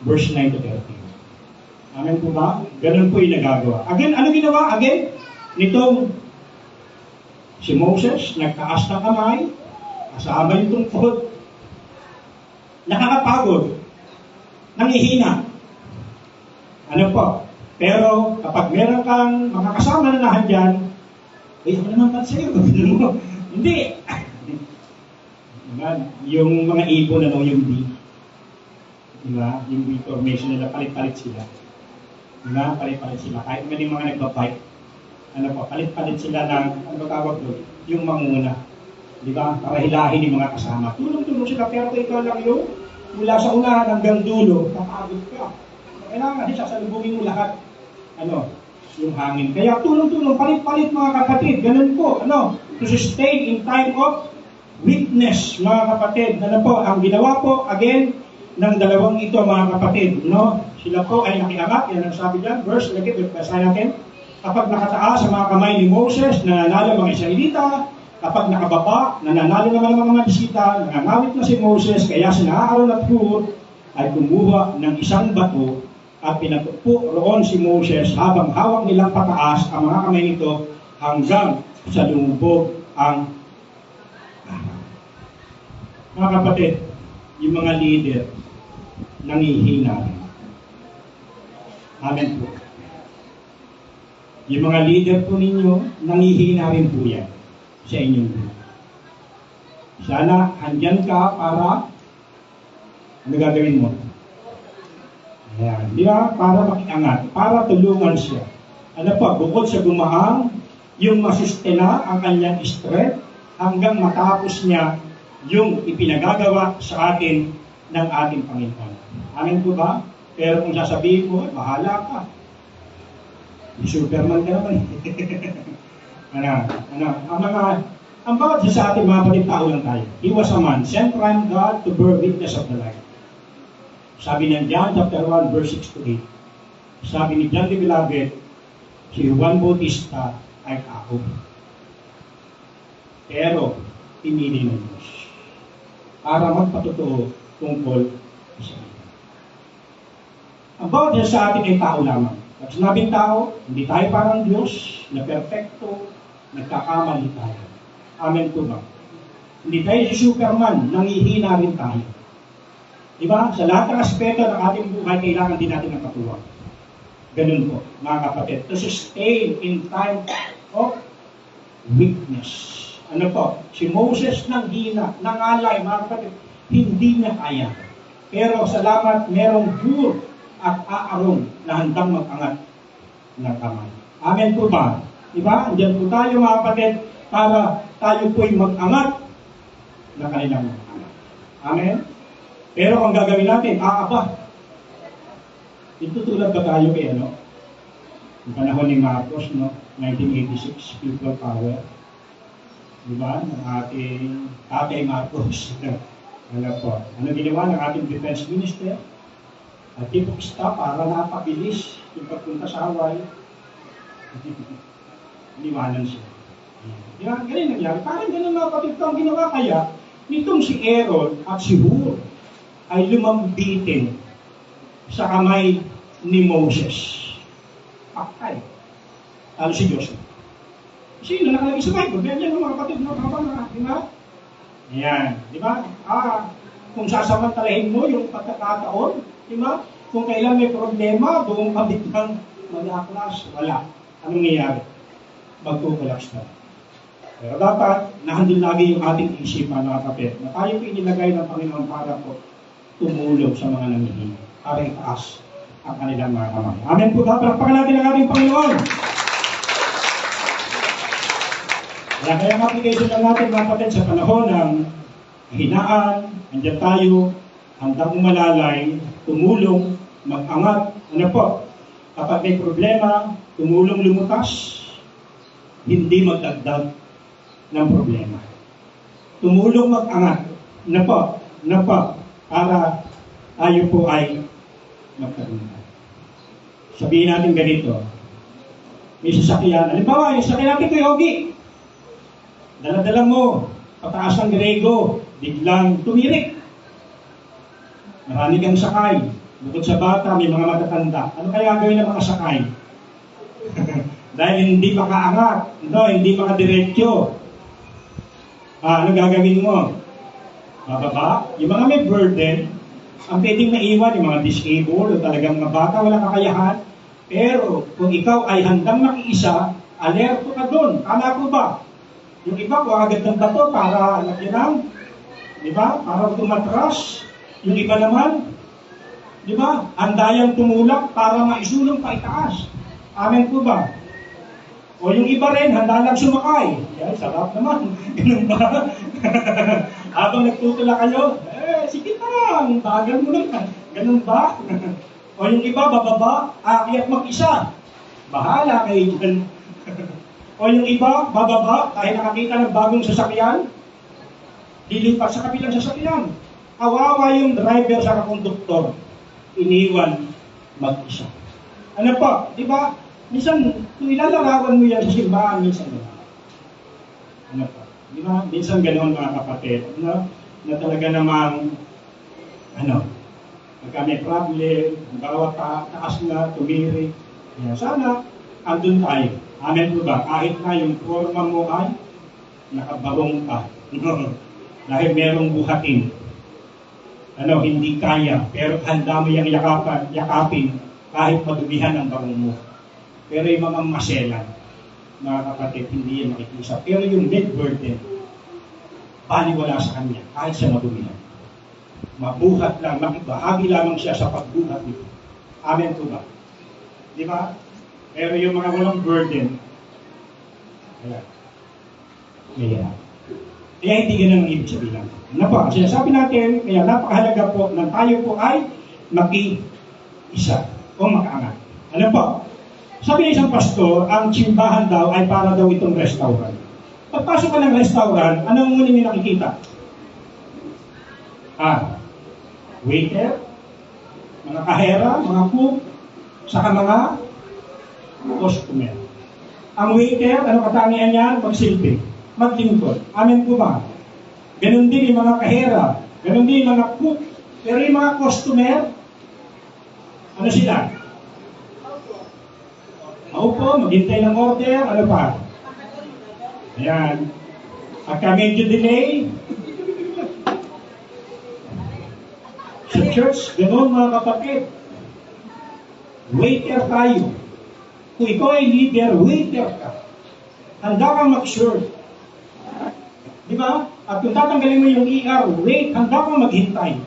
2, verse 9 to 13. Amen po ba? Ganun po yung nagagawa. Again, ano ginawa? Again, nitong si Moses, nagtaas ng kamay, kasama yung tungkod, nakakapagod, nangihina. Pero kapag meron kang mga kasama na nahandyan, ako naman pala sa'yo. Hindi. Diba? Yung mga ibon, yung bee. Diba? Yung bee formation nila, palit-palit sila. Diba? Palit-palit sila. Kahit may mga nagpa-fight, palit-palit sila ng, tawag doon? Yung manguna. Diba? Para hilahin yung mga kasama. Tulong-tulong sila, pero ikaw lang yung mula sa unahan hanggang dulo, napagod ka. Kailangan din sasalubungin mo lahat. Yung hangin. Kaya tulong-tulong, palit-palit mga kapatid. Ganun po, to sustain in time of weakness, mga kapatid. Ang ginawa po, again, ng dalawang ito, mga kapatid. Sila po ay nakiangat, yan ang sabi dyan, verse, basahin natin. Kapag nakataas sa mga kamay ni Moses, nananalo mga Israelita. Kapag nakababa, nananalo naman ang mga Madisita, nangangawit na si Moses, kaya si Aaron at Hur ay kumuha ng isang bato at pinatupo roon si Moses habang hawak nilang pataas ang mga kamay nito hanggang sa lumubog ang araw. Mga kapatid, yung mga leader nangihina rin. Amen po. Yung mga leader po ninyo, nangihina rin po yan sa inyong buhay. Sana handyan ka para ano gagawin mo? Ayan. Di ba? Para makiangat, para tulungan siya. Bukod sa gumahang, yung masustena ang kanyang strength hanggang matapos niya yung ipinagagawa sa atin ng ating Panginoon. Amin po ba? Pero kung sasabihin mo, bahala ka. Superman ka naman. Ang bawat sa ating mga panitao lang tayo. He was a man, sent from God to bear witness of the light. Sabi niya John chapter 1 verse 6 to 8. Sabi ni John the Beloved, si Juan Bautista ay tao. Pero, pinili ng Diyos para magpatotoo tungkol sa iyo. Ang bawat sa atin ay tao lamang. Pag sinabing tao, hindi tayo parang Diyos na perfecto, nagkakamali tayo. Amen po ba? Hindi tayo si Superman, nangihina rin tayo. Diba? Sa lahat ng aspeto ng ating buhay, kailangan din natin ng katuwang. Ganun po, mga kapatid. To sustain in time of weakness. Si Moses nang hina, nangalay, mga kapatid, hindi niya kaya. Pero salamat, merong Hur at Aaron na handang mag-angat ng kamay. Amen po ba? Diba? Andiyan po tayo, mga kapatid, para tayo po'y mag-angat na kanilang mag-angat. Amen? Pero ang gagawin natin, itutulad ba tayo kay Yung panahon ni Marcos, 1986, People Power. Diba? Ng ating Tatay Marcos. Ano ginawa ng ating Defense Minister? At tip of staff para napabilis yung pagpunta sa Hawaii. Iniwanan siya. Diba? Ganun nangyari. Parang ganun mga kapatid ang ginawa kaya nitong si Aaron at si Hur ay lumambitin sa kamay ni Moses. Patay. Talo si Joshua. Sino nakalagay sa Bible? Ganyan mga kapatid, di ba? Ayan. Di ba? Kung sasamantalahin mo yung pagkakataon, di ba? Kung kailan may problema, doon ka biglang mag-aklas. Wala. Anong nangyayari? Magkukulaps na. Pero dapat, nahandil lagi yung ating isipan, mga kapatid, na tayo po inilagay ng Panginoon para po tumulong sa mga nangihingi, para itaas ang kanilang mga kamay. Amen po ba? Palakpakan natin ang ating Panginoon. Kaya ang application lang natin, mga kapatid, sa panahon ng hinaan, andyan tayo, handang umalalay, tumulong, mag-angat. Kapag may problema, tumulong lumutas, hindi magdagdag ng problema. Tumulong mag-angat. Para tayo po ay magkaroon. Sabihin natin ganito, may sasakyan. Halimbawa, yung sasakyan natin kay Yogi. Dala-dala mo, pataas ng Grego, biglang tumirik. Marami kang sakay. Bukod sa bata, may mga matatanda. Ano kaya gawin ng mga sakay? Dahil hindi makaangat, hindi makadiretso. Ano gagawin mo? Bababa. Yung mga may burden, ang pwedeng maiwan, yung mga disabled o talagang mga bata, walang kakayahan, Pero kung ikaw ay handang makiisa, alerto ka doon. Tama po ba? Yung iba, kung agad ng bato para lagyan, di ba? Para tumatras. Yung iba naman, di ba? Handayang tumulak para maisulong pa itaas. Amen po ba? O yung iba rin, handa lang sumakay. Yan, sarap naman. Ganun ba? Habang nagtutula kayo, sige pa lang, bagal mo lang. Ganun ba? O yung iba, bababa, aakyat mag-isa. Bahala kayo dyan. O yung iba, bababa, dahil nakakita ng bagong sasakyan, lilipat sa kabilang sasakyan. Kawawa yung driver sa konduktor. Iniwan mag-isa. Ano pa? Di ba? Minsan, kung ilalarawan mo yan sa simbahan, minsan ano pa? Di ba? Minsan ganoon mga kapatid. Na talaga namang, pagka may problem, bawat taas na, tumiri. Kaya sana, andun tayo. Amen po ba? Kahit na yung forma mo ay nakabarong ka. Dahil merong buhatin. Hindi kaya. Pero handa mo yung yakapin kahit madumihan ang barong mo. Pero yung mga maselan, mga kapatid, hindi yan makikisa. Pero yung dead burden, baliwala sa kanya kahit sa madumihan. Mabuhat lang, makibahagi lamang siya sa pagbuhat nito. Amen po ba? Di ba? Pero yung mga walang burden, kaya hindi ganun ang ibig sabihin. Ano po? Sinasabi natin, kaya napakahalaga po na tayo po ay maki-isa o makaangat. Ano po? Sabi ng isang pastor, ang simbahan daw ay para daw itong restaurant. Pagpasok ka ng restaurant, anong muna may nakikita? Waiter, mga kahera, mga cook, saka mga customer. Ang waiter, ano katangian niyan? Magsilbi, maglingkod. Amen po ba? Ganon din yung mga kahera, ganon din yung mga cook. Pero yung mga customer, ano sila? Maupo, maghintay ng order, ano pa? Ayan. Pagka medyo delay, sa church, gano'n mga kapatid. Waiter tayo. Kung ikaw ay leader, waiter ka. Handa kang mag-serve. Di ba? At kung tatanggalin mo yung ER, wait, handa kang maghintay.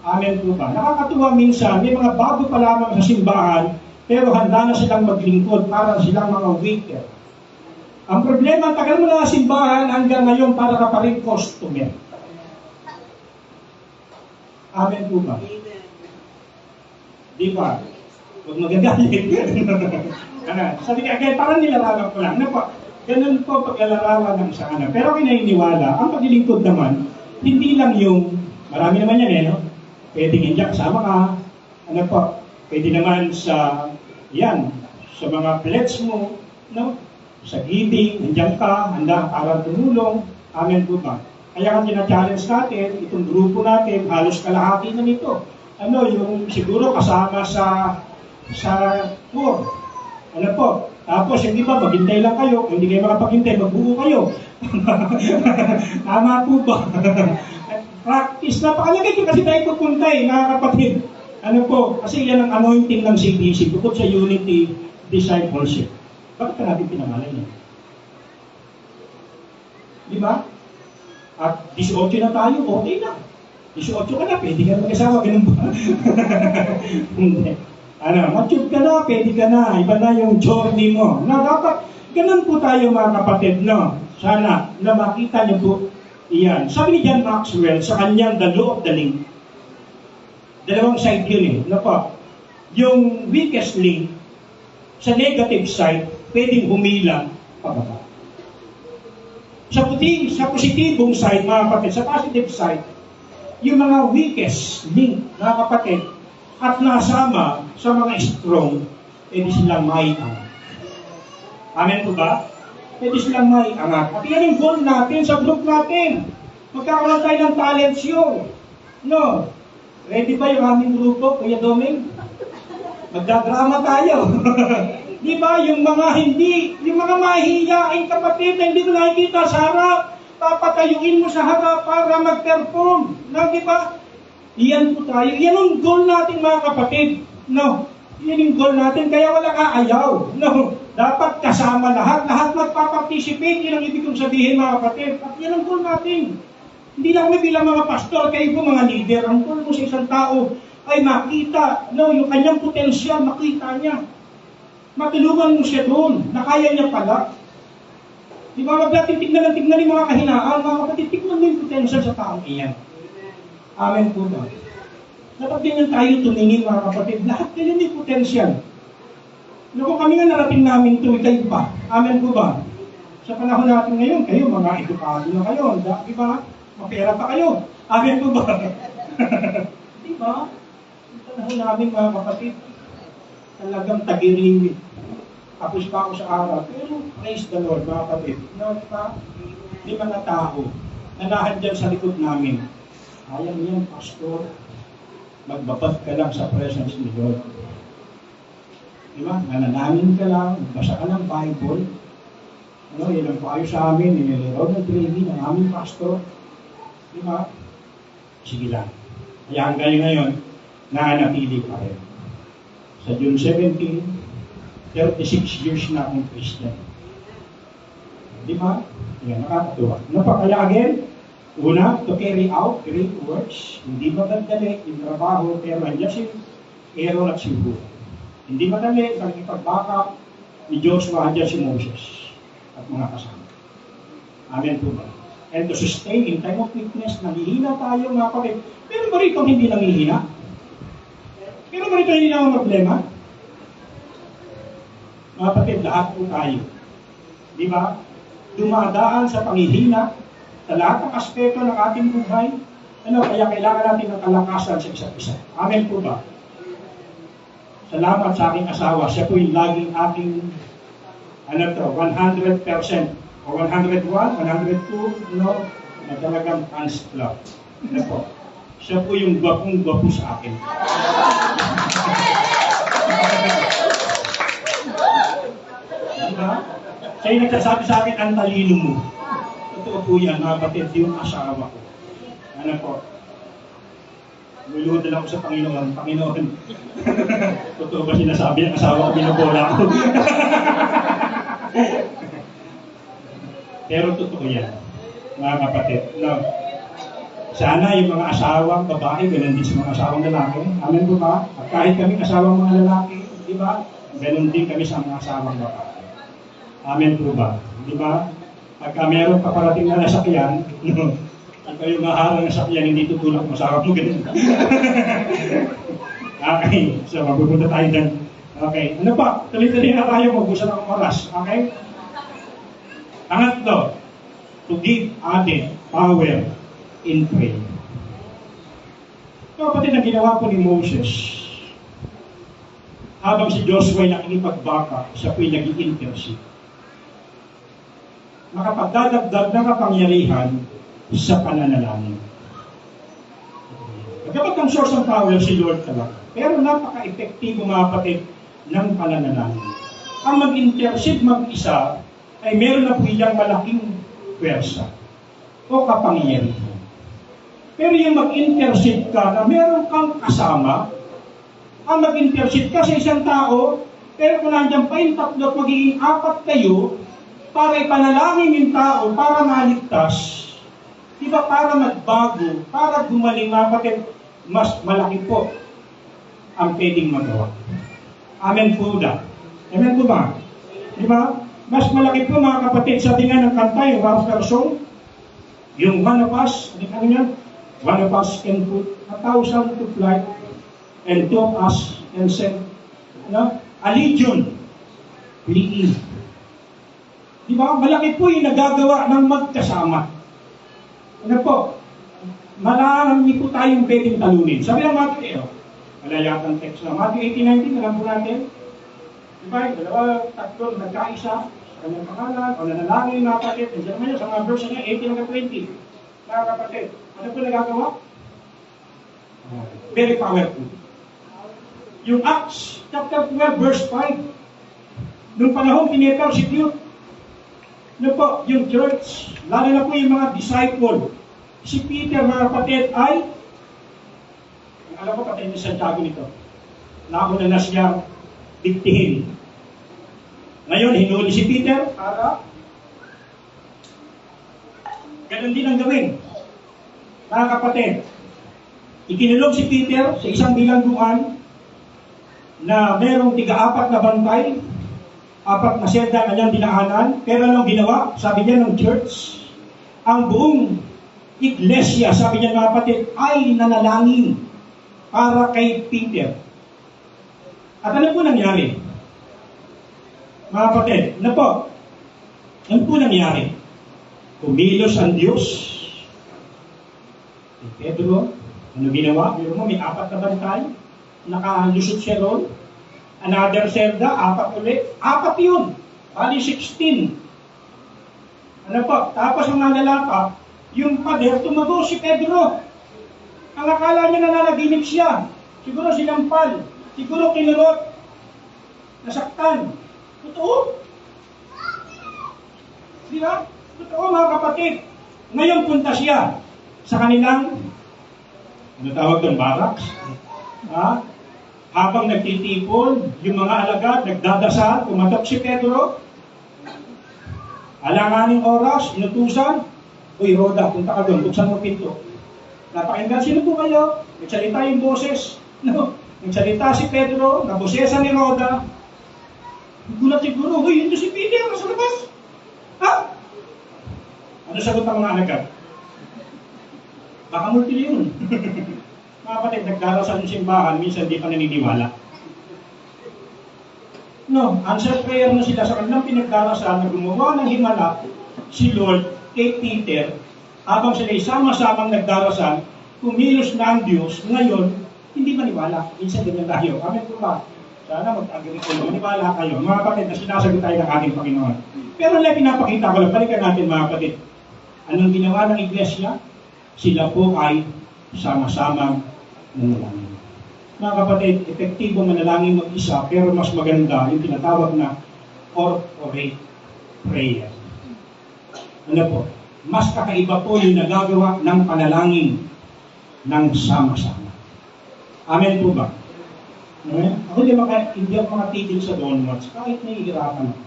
Amen po ba? Nakakatuwa minsan, may mga bago pa lamang sa simbahan, pero handa na silang maglingkod para silang mga waiter. Ang problema, tagal mo na sa simbahan hanggang ngayon para ka pa rin customer. Amen po ba? Di ba? Huwag magagalit. Sabi ka, kaya parang nilarawan ko lang. Ganun po paglalarawan ng sa ano. Pero kinahiniwala, ang paglilingkod naman, hindi lang yung, marami naman yan Pwedeng hindi kasama ka. Pwede naman sa mga pledge mo, sa giving, nandiyan ka, handa para tumulong. Amen po ba? Kaya kung tina-challenge natin, itong grupo natin, halos kalahati na nito. Yung siguro kasama sa tour. Tapos yung iba, maghintay lang kayo. Kung hindi kayo makapaghintay, magbuo kayo. Tama po ba? Practice. Napakalagay kasi tayo pupunta mga kapatid. Kasi yan ang anointing ng CDC, bukod sa unity discipleship. Bakit ka natin pinangalan yan? Di ba? At 18 na tayo, okay na. 18 ka na, pwede ka mag-asawa, ganun ba? Hindi. Mature ka na, pwede ka na. Iba na yung journey mo. Dapat, ganun po tayo mga kapatid, Sana, na makita niyo po iyan. Sabi ni John Maxwell sa kanyang The Law of the Link, dalawang side yun Yung weakest link, sa negative side, pwedeng humila pababa. Sa positibong side, mga kapatid, sa positive side, yung mga weakest link, mga kapatid, at nasama sa mga strong, pwede silang maiangat. Amen po ba? Pwede silang maiangat. At yan yung goal natin sa group natin. Magkakaroon tayo ng talent show. Ready ba yung aming grupo, Kuya Doming? Magdadrama tayo. Di ba? Yung mga mahihiyain kapatid na hindi mo nakikita sa harap, papatayuin mo sa harap para mag-perform. Di ba? Iyan po tayo. Yan ang goal natin mga kapatid. Yan yung goal natin, kaya walang aayaw. No, dapat kasama lahat. Lahat magpa-participate. Yan ang ibig kong sabihin, mga kapatid. At yan ang goal natin. Hindi lang kami bilang mga pastor, kayo po mga leader. Ang goal mo sa isang tao ay makita, no, yung kanyang potensyal, makita niya. Matulungan mo siya doon, na kaya niya pala. Di ba, wag natin tignan yung mga kahinaan, mga kapatid, tignan mo yung potensyal sa taong iyan. Amen po ba? Dapat din tayo tumingin, mga kapatid, lahat kayo may potensyal. Naku, kami nga narating namin ito, kayo ba? Amen po ba? Sa panahon natin ngayon, kayo, mga edukado na kayo, di ba? Mapera pa kayo. Amen po ba? Di ba? Sa panahon namin, mga kapatid, talagang tagirimit. Tapos pa ako sa araw. Pero praise the Lord, mga kapatid. No, pa, may mga tao na nahadyan sa likod namin. Ayaw niyan, pastor, magbabat ka lang sa presence ni Lord. Di ba? Nananamin ka lang, magbasa ka ng Bible. Ano, yan ang payo sa amin, ni Ronald Brady, ng aming pastor. Di ba? Sige lang. Kaya hanggang ngayon, nananatili pa rin. Sa June 17, 36 years na akong Christian. Di ba? Yan, nakakatuwa. Ano pa kaya again? Una, to carry out great works. Hindi madali yung trabaho, pero nandiyan si Aaron at si Hur. Hindi madali ang ipagbaka ni Joshua, nandiyan si Moses at mga kasama. Amen po ba? And to sustain in time of weakness, nangihina tayo mga kapatid. Pero ba rito hindi nangihina? Pero ba rito hindi naman problema? Mga kapatid, lahat po tayo. Di ba? Dumadaan sa panghihina sa lahat ng aspeto ng ating buhay. Ano, kaya kailangan natin ng kalakasan sa isa't isa. Amen po ba? Salamat sa aking asawa. Siya po yung laging aking 100% o 101, 102, no? Na talagang fans club. Ano po? Siya po yung gwapong-gwapo sa akin. Diba? Siya yung nagsasabi sa akin, ang talino mo. Totoo po yan, mga kapatid, yung asawa ko. Ano po? Luluhod na ako sa Panginoon. Panginoon. Totoo ba sinasabi ng asawa ko, binabola ko? Pero totoo yan, mga kapatid. No? Sana yung mga asawang babae, ganun din sa mga asawang lalaki. Amen po ba? At kahit kami asawang mga lalaki, di ba? Ganun din kami sa mga asawang babae. Amen po ba? Di ba? Pagka meron paparating na nasakyan, pagka yung maharang nasakyan, hindi tutulak masawa mo, ganun. Okay, so mabupunta tayo dyan. Okay, ano pa? Tuloy-tuloy na tayo, mag-usan ng oras. Okay? Pangatlo, to give added power in prayer. Ito kapatid ang ginawa po ni Moses. Habang si Joshua ay nakikipagbaka, siya po'y nag-i-intercede. Makapagdadagdag ng kapangyarihan sa pananalangin. Pagkapat ang source ng power si Lord talaga. Pero napaka-epektibo mga kapatid ng pananalangin. Ang mag-intercede mag-isa ay meron na po iyang malaking pwersa o kapangyarihan. Pero yung mag-intercede ka na meron kang kasama, ang mag-intercede ka sa isang tao, pero kung nandiyan pa yung tatlo at magiging apat kayo, para ipanalangin yung tao, para maligtas, di ba, para magbago, para gumaling mga kapatid, mas malaki po ang pwedeng magawa. Amen po da. Amen po ba? Di ba? Mas malaki po mga kapatid, sabi nga ng kanta, yung Warfare Song, yung one of us, ano yan? One of us can put 1,000 to flight, and two of us can send a legion fleeing. Di ba? Malaki po yung nagagawa ng magkasama. Ano po? Marami po tayong pwedeng talunin. Sabi ng Matthew, wala yatang text na. Matthew 18:19, alam po natin. Diba? Dalawa, tatlo, nagkaisa sa kanyang pangalan, o nanalangin mga kapatid. Nandiyan naman yun sa mga verse niya, 18-20. Mga kapatid, ano po nagagawa? Very powerful. Yung Acts chapter 12, verse 5, nung panahon pinipersecute, ano po, yung church, lalo na po yung mga disciple, si Peter, mga kapatid, ay, alam ko patay ni Santiago nito. nauna na siya diktihin. Ngayon, hinuli si Peter para ganun din ang gawin. Mga kapatid, ikinulong si Peter sa isang bilangguan na merong 4 na bantay, 4 na selda na niyang dinaanan, pero anong ginawa? Sabi niya ng church, ang buong iglesia, sabi niya mga kapatid, ay nanalangin para kay Peter. At ano po nangyari? Mga kapatid, ano po nangyari? Kumilos ang Diyos. Si Pedro, ano ginawa? Pero may 4 na bantay, nakalusot siya roon. Another selda, 4 ulit. 4 yun. Bali 16. Ano po? Tapos ang nalalapa, yung pader, tumago si Pedro. Ang akala niya nananaginip siya. Siguro sinampal. Siguro kinurot. Nasaktan. Totoo? Di ba? Totoo mga kapatid. Ngayon punta siya sa kanilang, ano tawag doon, barracks? Ha? Habang nagtitipon, yung mga alagad, nagdadasal, kumatok si Pedro. Alanganing oras, inutusan, uy, Roda, punta ka doon, buksan mo pinto. Napakinggan, sino po kayo? Nagsalita yung boses. No? Nagsalita si Pedro, nabosesan ni Roda. Gulat siguro, uy, ito si Peter, nasa labas. Ha? Ano sagot ang mga alagad? Baka multi yun. Mga kapatid, nagdarasal ng simbahan, minsan di pa naniniwala. No, answer prayer na sila sa kanilang pinagdarasal na gumawa ng himala si Lord kay Peter habang sila sama-samang nagdarasal, kumilos na ang Diyos. Ngayon, hindi maniwala. Minsan ganyan tayo. Amen po ba? Sana mag-agree kayo. Maniwala kayo. Mga kapatid, na sinasagot tayo ng ating Panginoon. Pero lang pinapakita ko lang, balikan natin mga kapatid. Anong ginawa ng iglesia? Sila po ay sama-samang nanalangin. Mga kapatid, epektibo manalangin mag-isa, pero mas maganda yung tinatawag na corporate prayer. Ano po? Mas kakaiba po yung nagagawa ng panalangin ng sama-sama. Amen po ba? Ako hindi ako makatigil sa donuts kahit nahihirapan ako.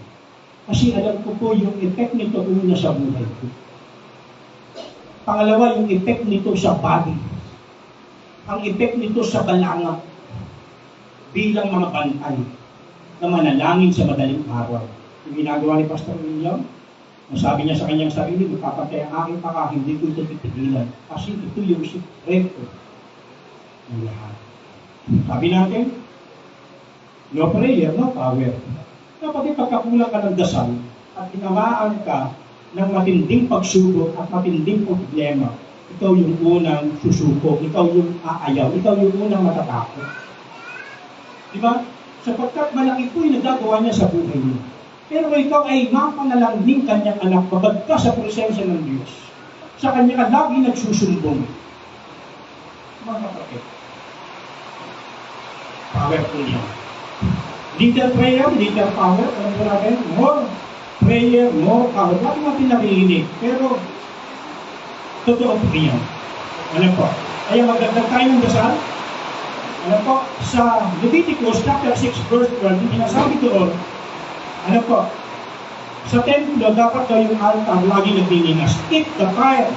Kasi alam ko po yung effect nito una sa buhay ko. Pangalawa, yung effect nito sa body. Ang effect nito sa balanga bilang mga bantay na manalangin sa madaling araw. Yung ginagawa ni Pastor William, sabi niya sa kanyang sarili, magpapantay ang aking paka, hindi ko ito titigilan. Kasi ito yung sikreto ng lahat. Sabi natin, no prayer, no power. Kapag pagkakulang ka ng dasal at tinamaan ka ng matinding pagsubok at matinding problema, ikaw yung unang susuko, ikaw yung aayaw, ikaw yung unang matatakot. Diba? Sapagkat malaki po yung nagagawa niya sa buhay niya. Pero ikaw ay mapanalangin kanyang anak, babad ka sa presensya ng Diyos. Sa kanya ka lagi nagsusumbong. Mga kapatid. Powerful yan. Little prayer, little power. Alam mo natin, more prayer, more power. Bakit natin nakikinig? Pero, totoo po yan. Ano po? Kaya magdagdag tayo ng dasal. Ano po? Sa Leviticus chapter 6 verse 12, sinasabi doon, ano po? Sa templo, dapat daw yung altar lagi naglilinis. Keep the fire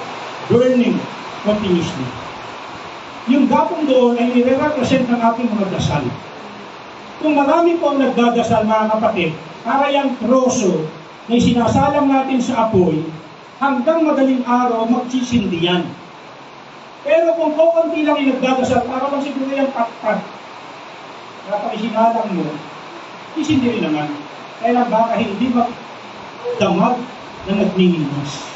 burning continuously. Yung gapong doon ay nire-represent ng ating mga dasal. Kung marami po ang nagdadasal, mga kapatid, para yung troso na sinasalang natin sa apoy, hanggang madaling araw magsisindi yan. Pero kung konti lang yung nagdadasal, para lang siguro yung pat-pat, kapag isinalang mo, isindi rin naman. Kaya baka hindi magdamag na nagninimas.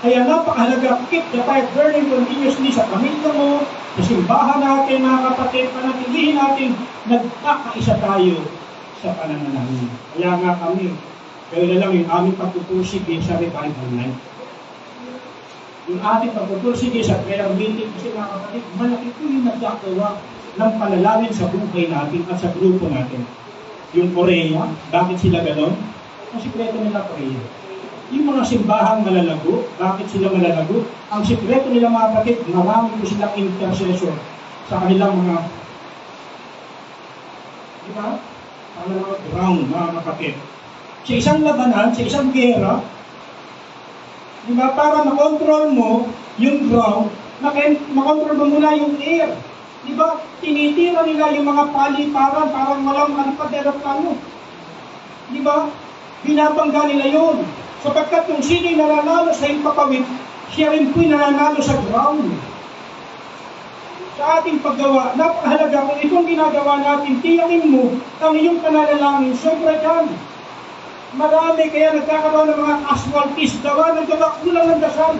Kaya napakahalaga, keep the fire burning continuously sa pamilya mo, sa simbahan natin, mga kapatid, panatilihin natin, nagkakaisa tayo sa pananalangin. Kaya nga kami, kayo na lang yung aming pagpupursige sa revival night. Yung ating pagpupursige sa prayer meeting, kasi mga kapatid, malaki po yung nagkakawa ng panalangin sa buhay natin at sa grupo natin. Yung Korea, bakit sila ganon? Ang sikreto nila Korea. Yung mga simbahang malalago, bakit sila malalago? Ang sikreto nila mga kapatid, marami po silang intercessor sa kanilang mga Di ba? Pangalawa, ground, mga kapatid. Sa isang labanan, sa isang gera, di ba, para makontrol mo yung ground, makontrol mo muna yung air. Di ba? Tinitira nila yung mga paliparan, parang walang aeroplano. Di ba? Binabangga nila yun. Sapagkat kung sino'y nananalo sa impapawid, siya rin po'y nananalo sa ground. Sa ating paggawa, napakahalaga kung itong ginagawa natin, tiyakin mo ang iyong pananalangin, sobra dyan. Marami kaya nagkakaroon ng mga casualties, gawa ng kulang ng dasal.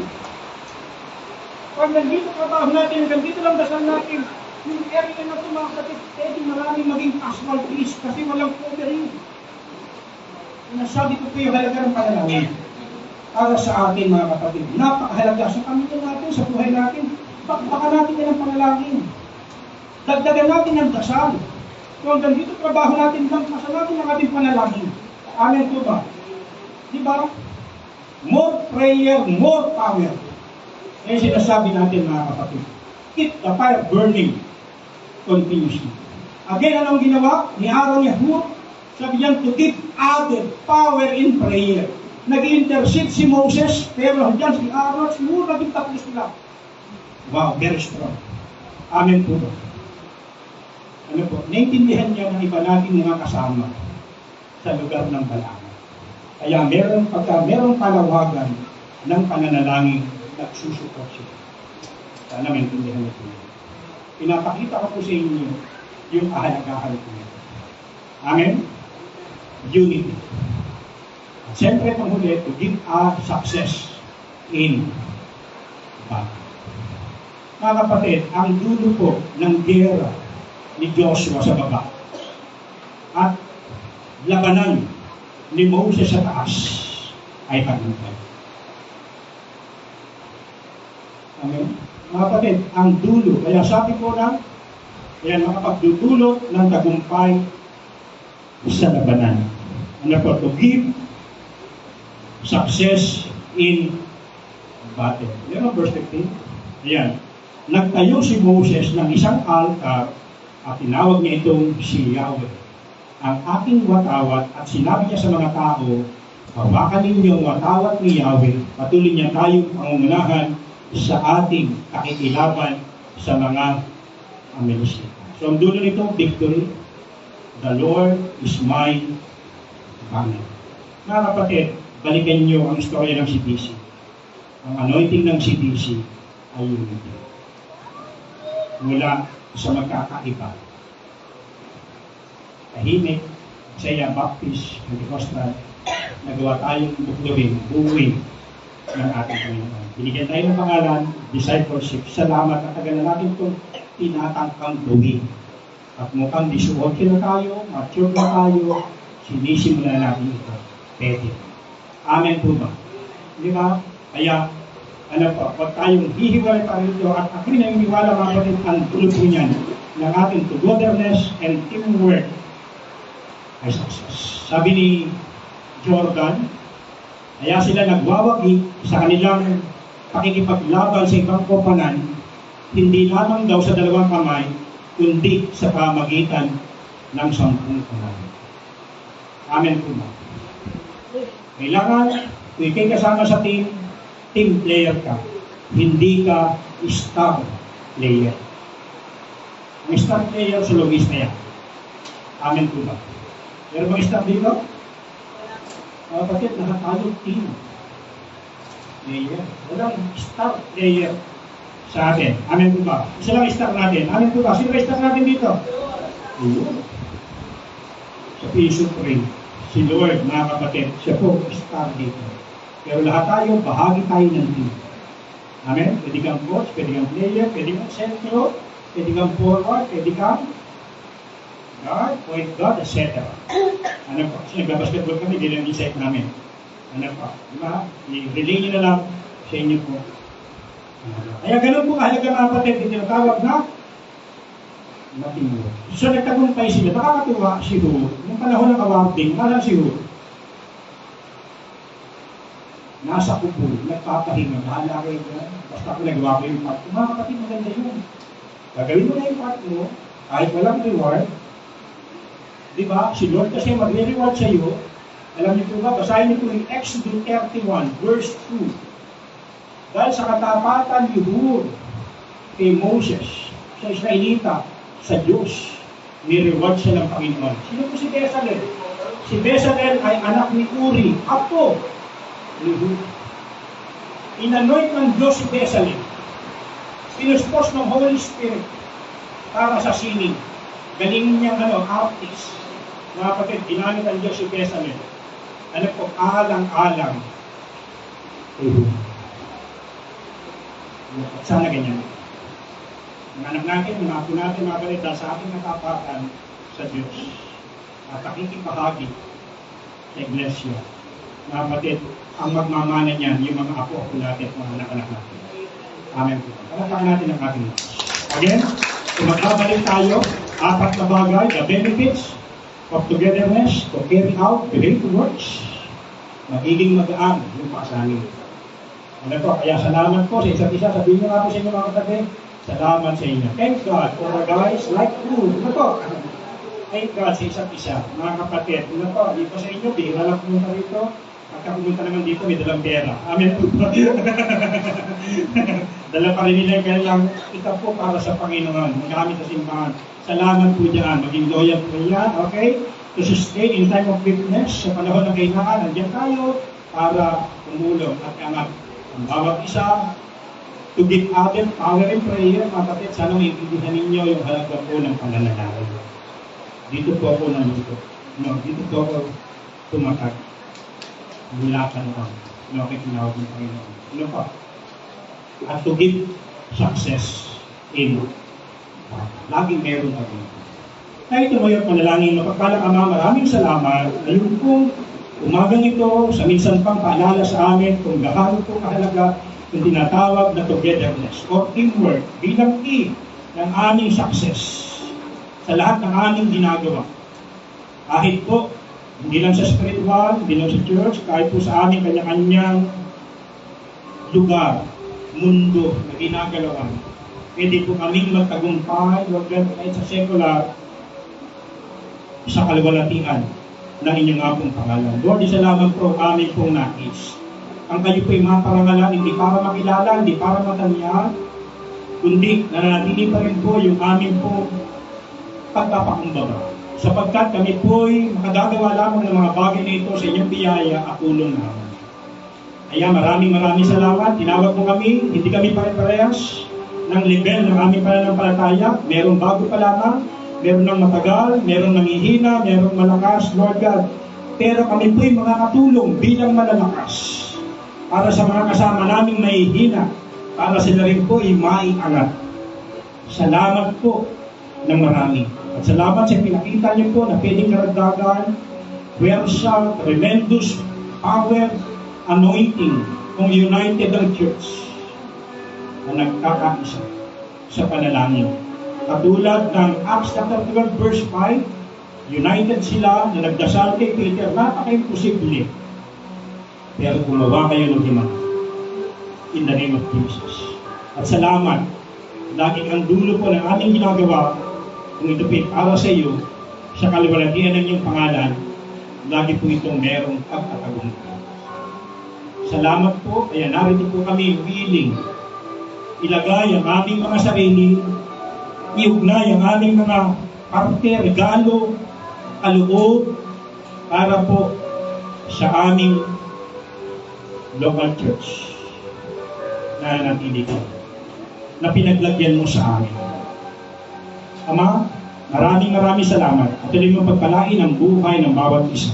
Pag nandito trabaho natin, nandito lang dasal natin, yung area na ito mga kapatid, pwede maraming maging casualties kasi walang covering. Nasabi ko po yung halaga ng panalangin para sa atin mga kapatid. Napakahalaga sa pamilya natin, sa buhay natin. Baka natin yan ang panalangin. Dagdagan natin ang dasal. Kung hanggang dito trabaho natin, lampasan natin ang ating panalangin. Amen po ba? Di ba? More prayer, more power. Yan sinasabi natin mga kapatid. Keep the fire burning continuously. Again, anong ginawa ni Aaron Yahweh? Sabi niyan, to give added power in prayer. Nag-intercede si Moses, pero diyan si Aaron, siguro naging tatlo sila. Wow, very strong. Amen po ba? Ano po, naintindihan niya ng iba natin mga kasama sa lugar ng Balangan. Kaya merong palawagan ng pananalangin nagsusuport siya. Sana maintindihan niyo po. Pinapakita ko po sa inyo yung kahalagahan po. Amen? Unity. At siyempre panghuli, to give us success in battle. Mga kapatid, ang dulo po ng gera ni Joshua sa baba at labanan ni Moses sa taas ay tagumpay. Amen? Mga kapatid, ang dulo, kaya sabi ko na, yan makapagdudulot ng tagumpay sa labanan. Ano po? To give success in battle. Yan ang verse 15. Ayan. Nagtayo si Moses ng isang altar at tinawag niya itong si Yahweh, ang aking watawat, at sinabi niya sa mga tao, hawakan ninyo ang watawat ni Yahweh, patuloy niya tayong pangungunahan sa ating kakikilaban sa mga Amalekita. So ang dulo nito, victory. The Lord is my banner. Mga kapatid, balikan niyo ang istorya ng CDC. Ang anointing ng CDC ay unity. Mula sa magkakaiba. Tahimik, Saya Baptist, Pentecostal, nagawa tayong buuin ng ating Panginoon. Binigyan tayo ng pangalan, discipleship. Salamat at tagal na natin itong tinatangkang gawin. At mukhang 18 na tayo, mature na tayo, sinisimulan natin ito. Pwede. Amen po ba? Di ba? Kaya, ano po, pag tayong hihiwalay tayo ito, at ako'y naniniwala mga kapatid, ang tulog po niyan ng ating togetherness and teamwork ay success. Sabi ni Jordan, kaya sila nagwawagi sa kanilang pakikipaglaban sa ibang kopanan, hindi lamang daw sa dalawang kamay, kundi sa pamagitan ng 10 kamay. Amen po ba? Kailangan, kung ikay kasama sa team player ka, hindi ka star player. Ang star player sa logis na yan. Amen po ba? Pero bang star dito? Kapatid, nakatalo team player. Walang star player sa atin. Amen po ba? Isa lang star natin. Amen po ba? Sino ba star natin dito? Sa piso ring. Si Lord, mga kapatid, siya po star dito. Pero lahat tayo, bahagi tayo ng team. Amen? Pwede kang coach, pwede kang player, pwede kang centro, pwede kang forward, pwede kang guard, point guard, etc. Ano po? Kasi nagbabasketball kami, din ang insight namin. Ano po? Diba? I-relay nyo na lang sa inyo po. Kaya ganun po kahalaga mga kapatid, yung tinatawag na matinuro. So nagtagumpay sila, nakakatuwa si Hur. Nung panahon ng awarding, nasa si Hur. Nasa kupul, nagpapahinga, bahala kayo dyan. Basta ako nagawa ko yung part ko. Mga kapatid, maganda yun. Gagawin mo na yung part mo, kahit walang reward, Di ba? Si Lord kasi magre-reward sa iyo. Alam niyo po ba, basahin niyo po yung Exodus 31, verse 2. Dahil sa katapatan luhur kay Moses, sa Israelita, sa Diyos, ni-reward siya ng Panginoon. Sino po si Bezalel? Si Bezalel ay anak ni Uri, apo ni Hur. Inanoint ng Diyos si Bezalel. Pinuspos ng Holy Spirit para sa sining. Galing niyang artist. Mga kapatid, ginamit ang Diyos si Bezalel. Ano po, alang-alang. Sana ganyan. Ang anak natin, mga po natin, mga kapatid, dahil sa ating nakapatan sa Diyos at nakikipahagi sa Iglesia. Mga kapatid, ang magmamana niyan, yung mga apo-apo natin, mga anak-anak natin. Amen po. Palakpakan natin ang ating Diyos. Again, kung magbabalik tayo, 4 na bagay, the benefits of togetherness to carry out great works. Magiging magaan yung pasanin. Ano po, kaya salamat po sa isa't isa. Sabihin niyo nga po sa inyo mga kapatid, salamat sa inyo. Thank God for the guys like you. Ano po? Thank God sa isa't isa. Mga kapatid, ano po, dito sa inyo, bihira lang pumunta rito. Pagka pumunta naman dito, may dalang pera. Amen po. Dala pa rin nila yung kailang kita po para sa Panginoon. Magamit sa simbahan. Salamat po dyan. Maging loyal po yan. Okay? To sustain in time of weakness, sa panahon ng kailangan, nandiyan tayo para tumulong at angat ang bawat isa. To give other power and prayer, mga kapatid, sana maintindihan ninyo yung halaga po ng pananalaman. Dito po ako nandito. No, dito po ako tumatag. Mula ka naman. No, kikinawag ng Panginoon. Ano pa? At to give success in laging meron kami. Kaya ito mo yung panalangin na pagpalang Ama, maraming salamat na yung pong umagang ito, sa minsan pang paalala sa amin kung gaano po kahalaga yung tinatawag na togetherness or teamwork bilang key ng aming success sa lahat ng aming ginagawa. Kahit po, hindi lang sa spiritual, hindi lang sa church, kahit po sa aming kanya-kanyang lugar, mundo na ginagalawan. Pwede po kaming magtagumpay, kahit sa secular, sa kalwalatian ng inyong nga pong pangalan. Lord, salamat po aming pong nais. Ang kayo po'y mga parangalan, hindi para makilala, hindi para matanya, kundi nananatili pa rin po yung aming pong pagpapakumbaba. Sapagkat kami po'y makagagawa lamang ng mga bagay na ito sa inyong biyaya at tulong namin. Kaya maraming salamat. Tinawag mo kami, hindi kami pare-parehas ng level ng aming pananampalataya. Merong bago pa lamang, meron ng matagal, meron ng ihina, merong malakas, Lord God. Pero kami po'y mga katulong bilang malalakas para sa mga kasama naming mahihina, para sila rin po'y maiangat. Salamat po ng marami. At salamat sa pinakita niyo po na pwedeng karagdagan, puwersa, tremendous power, anointing kung united ang church na nagkakaisa sa panalangin. Katulad ng Acts chapter 12 verse 5, united sila na nagdasal kay Peter, napaka-imposible. Pero gumawa kayo ng himang in the name of Jesus. At salamat, laging ang dulo po ng aming ginagawa, kung ito po para sa iyo, sa kaliwalatian ng iyong pangalan, lagi po itong merong pagkatagumpay. Salamat po, kaya narito po kami willing ilagay ang aming mga sarili, iugnay ang aming mga parte, regalo, kaloob, para po sa aming local church na natili ko, na pinaglagyan mo sa amin. Ama, maraming salamat at tuloy mo pagpalain ang buhay ng bawat isa.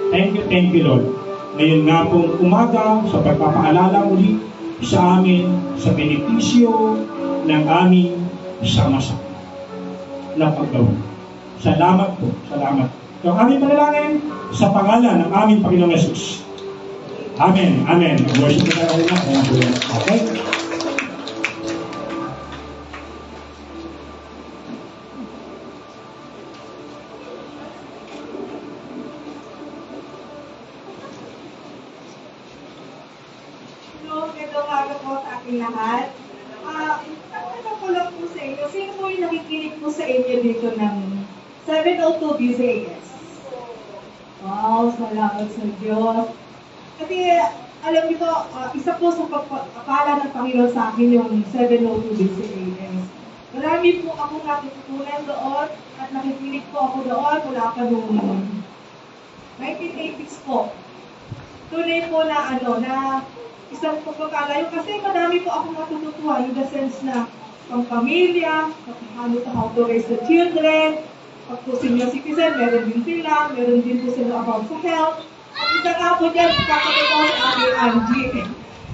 Thank you Lord. Ngayon nga pong umaga sa pagpapaalala muli sa amin sa benepisyo ng aming sama-sama na paggawa. Salamat po, salamat. So, ang aming panalangin sa pangalan ng aming Panginoong Yesus. Amen, amen. Worship na tayo na. Okay? Lahat. Ang tanong ko lang po sa inyo, sino po yung nakikinig po sa inyo dito ng 702 BCAS. Wow, salamat sa Diyos. Kasi, alam niyo po, isa po sa pagpapala ng Panginoon sa akin yung 702 BCAS. Marami po akong natutunan doon at nakikinig po ako doon mula pa noong 1980s po. Tunay po na na isang pagkakalayo kasi madami po akong natututuhan in the sense na pang pamilya, how to raise the children, pag po senior citizen, meron din sila, meron din po sila about sa health. At isa nga po dyan, kakatawa si Ate Angie.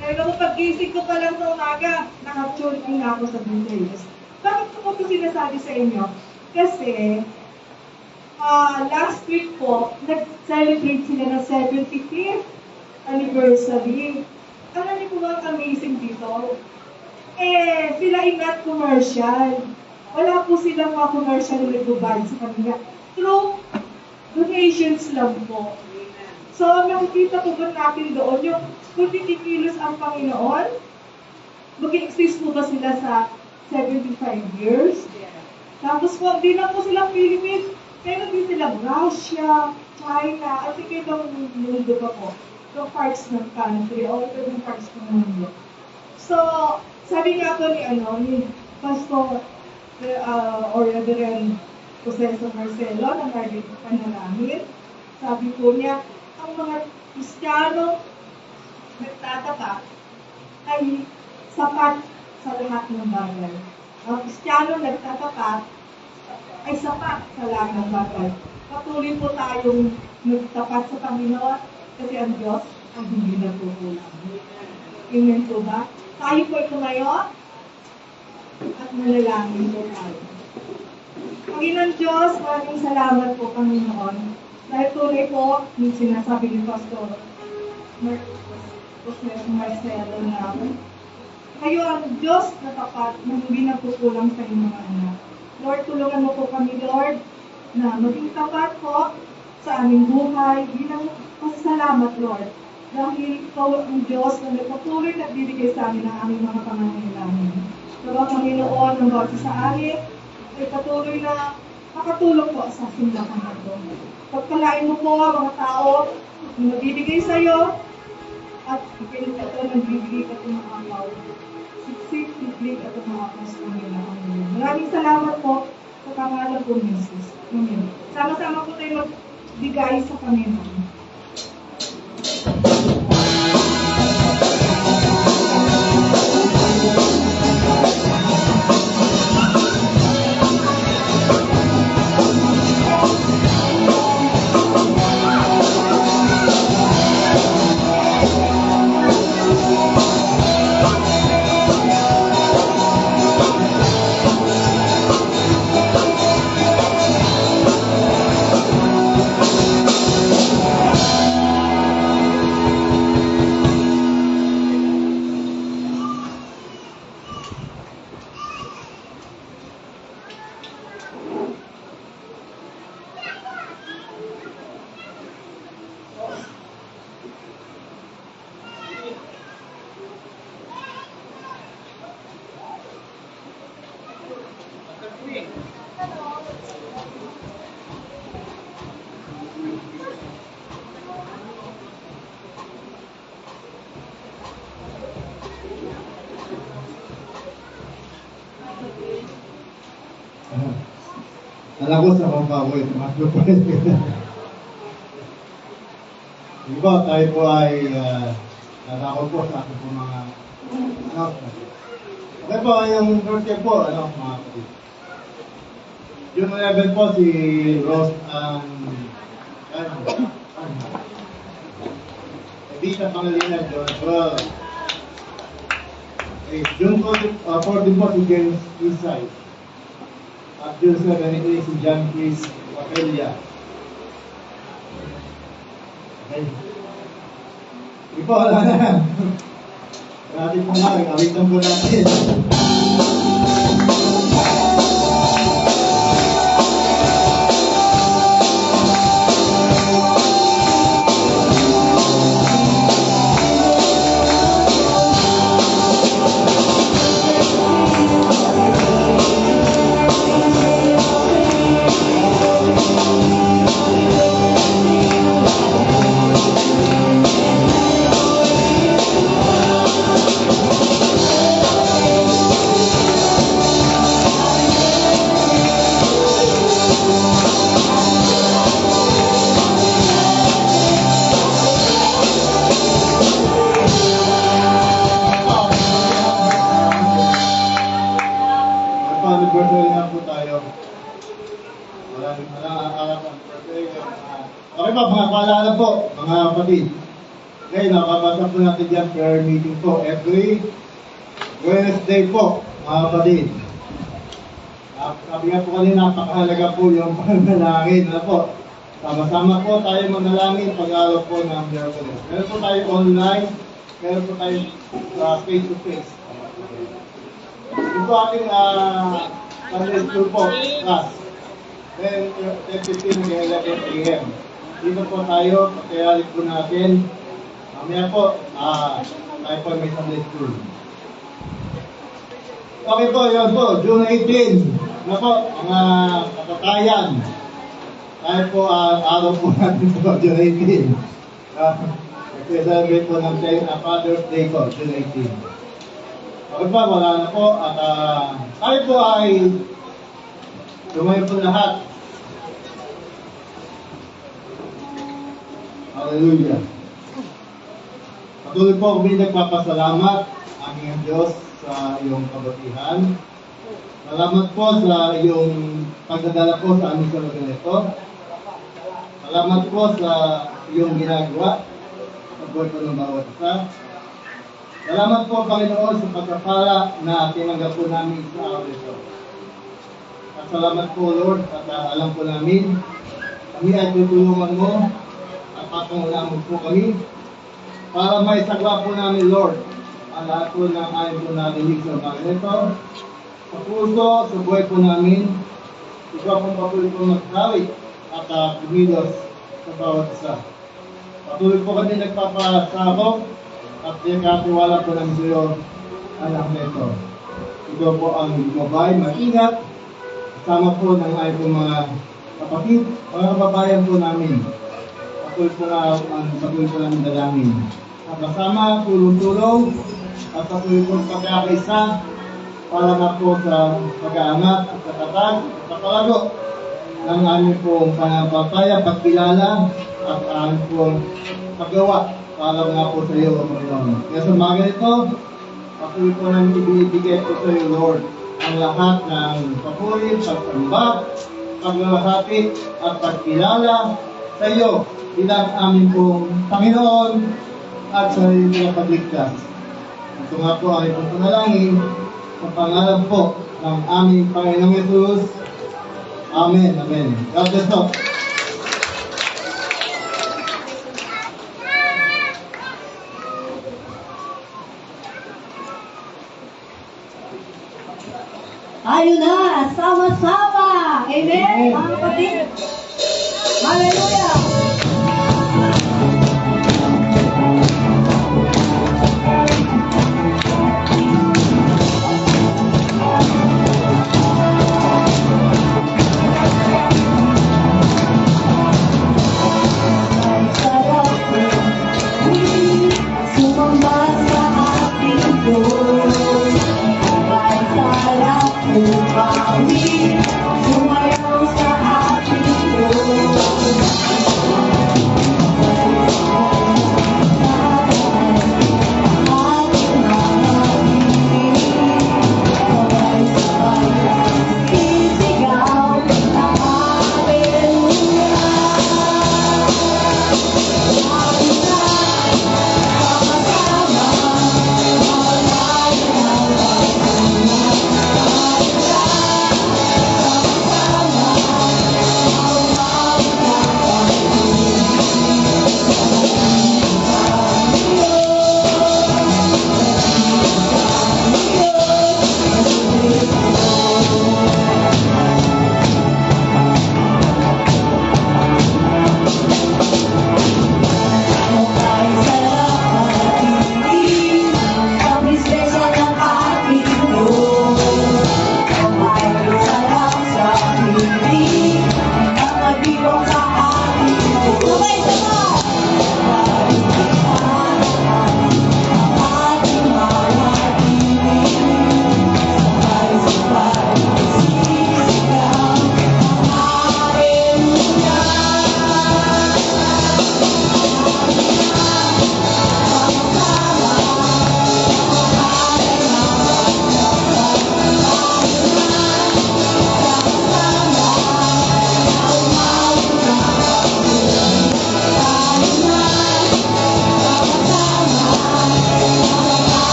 Kaya kung pag-gising ko pa lang sa umaga, nakatune in na ako sa details. Bakit ko po ito sinasabi sa inyo? Kasi, last week po, nag-celebrate sila ng 75th anniversary. Alam niyo po ba ang amazing dito? Sila ay not commercial. Wala po silang mga commercial na nag-provide sa kanila. Through donations lang po. So, nakikita po ba natin doon yung kung titikilos ang Panginoon, mag-exist po ba sila sa 75 years? Tapos po, di lang po silang Philippines, pero di sila Russia, China, at sige itong mundo pa po. Itong parts ng country, o itong parts ng mundo. So, sabi nga po ni Pastor or Reverend Joseso Marcelo, ng Margaret Panalangin, sabi po niya, ang mga Kristiyano nagtataka ay sapat sa lahat ng bagay. Ang Kristiyano nagtataka ay sapat sa lahat ng bagay. Patuloy po tayong nagtapat sa Panginoon kasi ang Diyos ang hindi nagkukulang. Amen po ba? Tayo po ito ngayon at manalangin po tayo. Panginoon Diyos, maraming salamat po, Panginoon. Dahil tunay po, yung sinasabi ni Pastor Marcelo na kayo ang Diyos na tapat na hindi nagkukulang sa inyong mga anak. Lord, tulungan mo po kami, Lord, na maging tapat po sa aming buhay. Bilang pasasalamat, Lord, dahil ikaw ang Diyos na nagpatuloy at bibigay sa amin ang aming mga pangangailangan. Diba, Panginoon, ng bawat sa amin, ay patuloy na makatulong po sa simbahan na ito. Pagkalain mo po mga tao na magbibigay sa iyo at ipilit ito nagbibigay ka ito mga amaw. Siksik, bibig at mga apostol nila. Maraming salamat po sa pangalan po ni Jesus. Amen. Sama-sama po tayo magbigay sa Panginoon. Alam ko sa mga baboy, tumakbo po rin. Diba, tayo po ay natakot po sa ating po mga announcement. Okay po, yung birthday po, mga kapatid. June 11 po si Rose Edita Pangilinan, June 12. Okay, June 14 po si James Isay. At June 7 si John Chris Papelia. Okay. Ipo, wala na. Grabe po nga, kawitan po natin. Okay pa, mga paalala po, mga kapatid. Ngayon, nakabasa po natin dyan, prayer meeting po. Every Wednesday po, mga kapatid. Sabi nga po kanina, napakahalaga po yung pananalangin. Ano po? Sama-sama po tayo manalangin pag-araw po ng Miraculous. Meron po tayo online, meron po tayo face-to-face. Ito ating Sunday school po, class. Then, 10:15 hanggang 11 a.m. Dito po tayo, pagkayalik po natin. Mamaya po, tayo po may Sunday school. Okay po, yun po, June 18. Ano po, mga kapatayan. Tayo po, araw po natin po, June 18. Nag-celebrate po ng Father's Day po, June 18. Okay pa, wala na po. At tayo po ay tumayo po lahat. Hallelujah. Patuloy po kami nagpapasalamat aming Diyos sa iyong kabutihan. Salamat po sa iyong pagdadala po sa aming sa lugar ito. Salamat po sa iyong ginagawa sa buhay po ng bawat isa. Salamat po, Panginoon, sa pagkapala na tinanggap po namin sa araw ito. At salamat po, Lord, at alam po namin, kami ay tutulungan mo at patungunan po kami para maisagawa po namin, Lord, ang lahat po ng ayon po narinig sa bagay ito. Sa puso, sa buhay po namin, ikaw pong patuloy po magkawit at kumilos sa bawat isa. Patuloy po kami nagpapasabog at pinakatiwala po ng Diyos anak nito. Ito po ang gabay, maingat, kasama po ng ayon po mga kapatid, mga kababayan po namin. Patuloy po namin dalangin. At kasama, tulong-tulong, at patuloy po pagkakaisa para na po sa pag-aangat at katatag at kapalago ng aming pong pananampalataya, pagkilala at aming pong paggawa para nga po sa iyo, Panginoon. Kaya sa mga ganito, patuloy po namin ibinibigay po sa iyo, Lord, ang lahat ng papuri, pagsamba, paglalahati at pagkilala sa iyo bilang aming pong Panginoon at sa iyo pagligtas. Ito nga po ay panalangin sa pangalan po ng aming Panginoong Yesus. Amen. Amen. God bless you. Tayo na, sama-sama. Amen, mga kapatid. Hallelujah. Sumamba sa ating Diyos. Ay sarap umawi, sumayaw sa ating Diyos.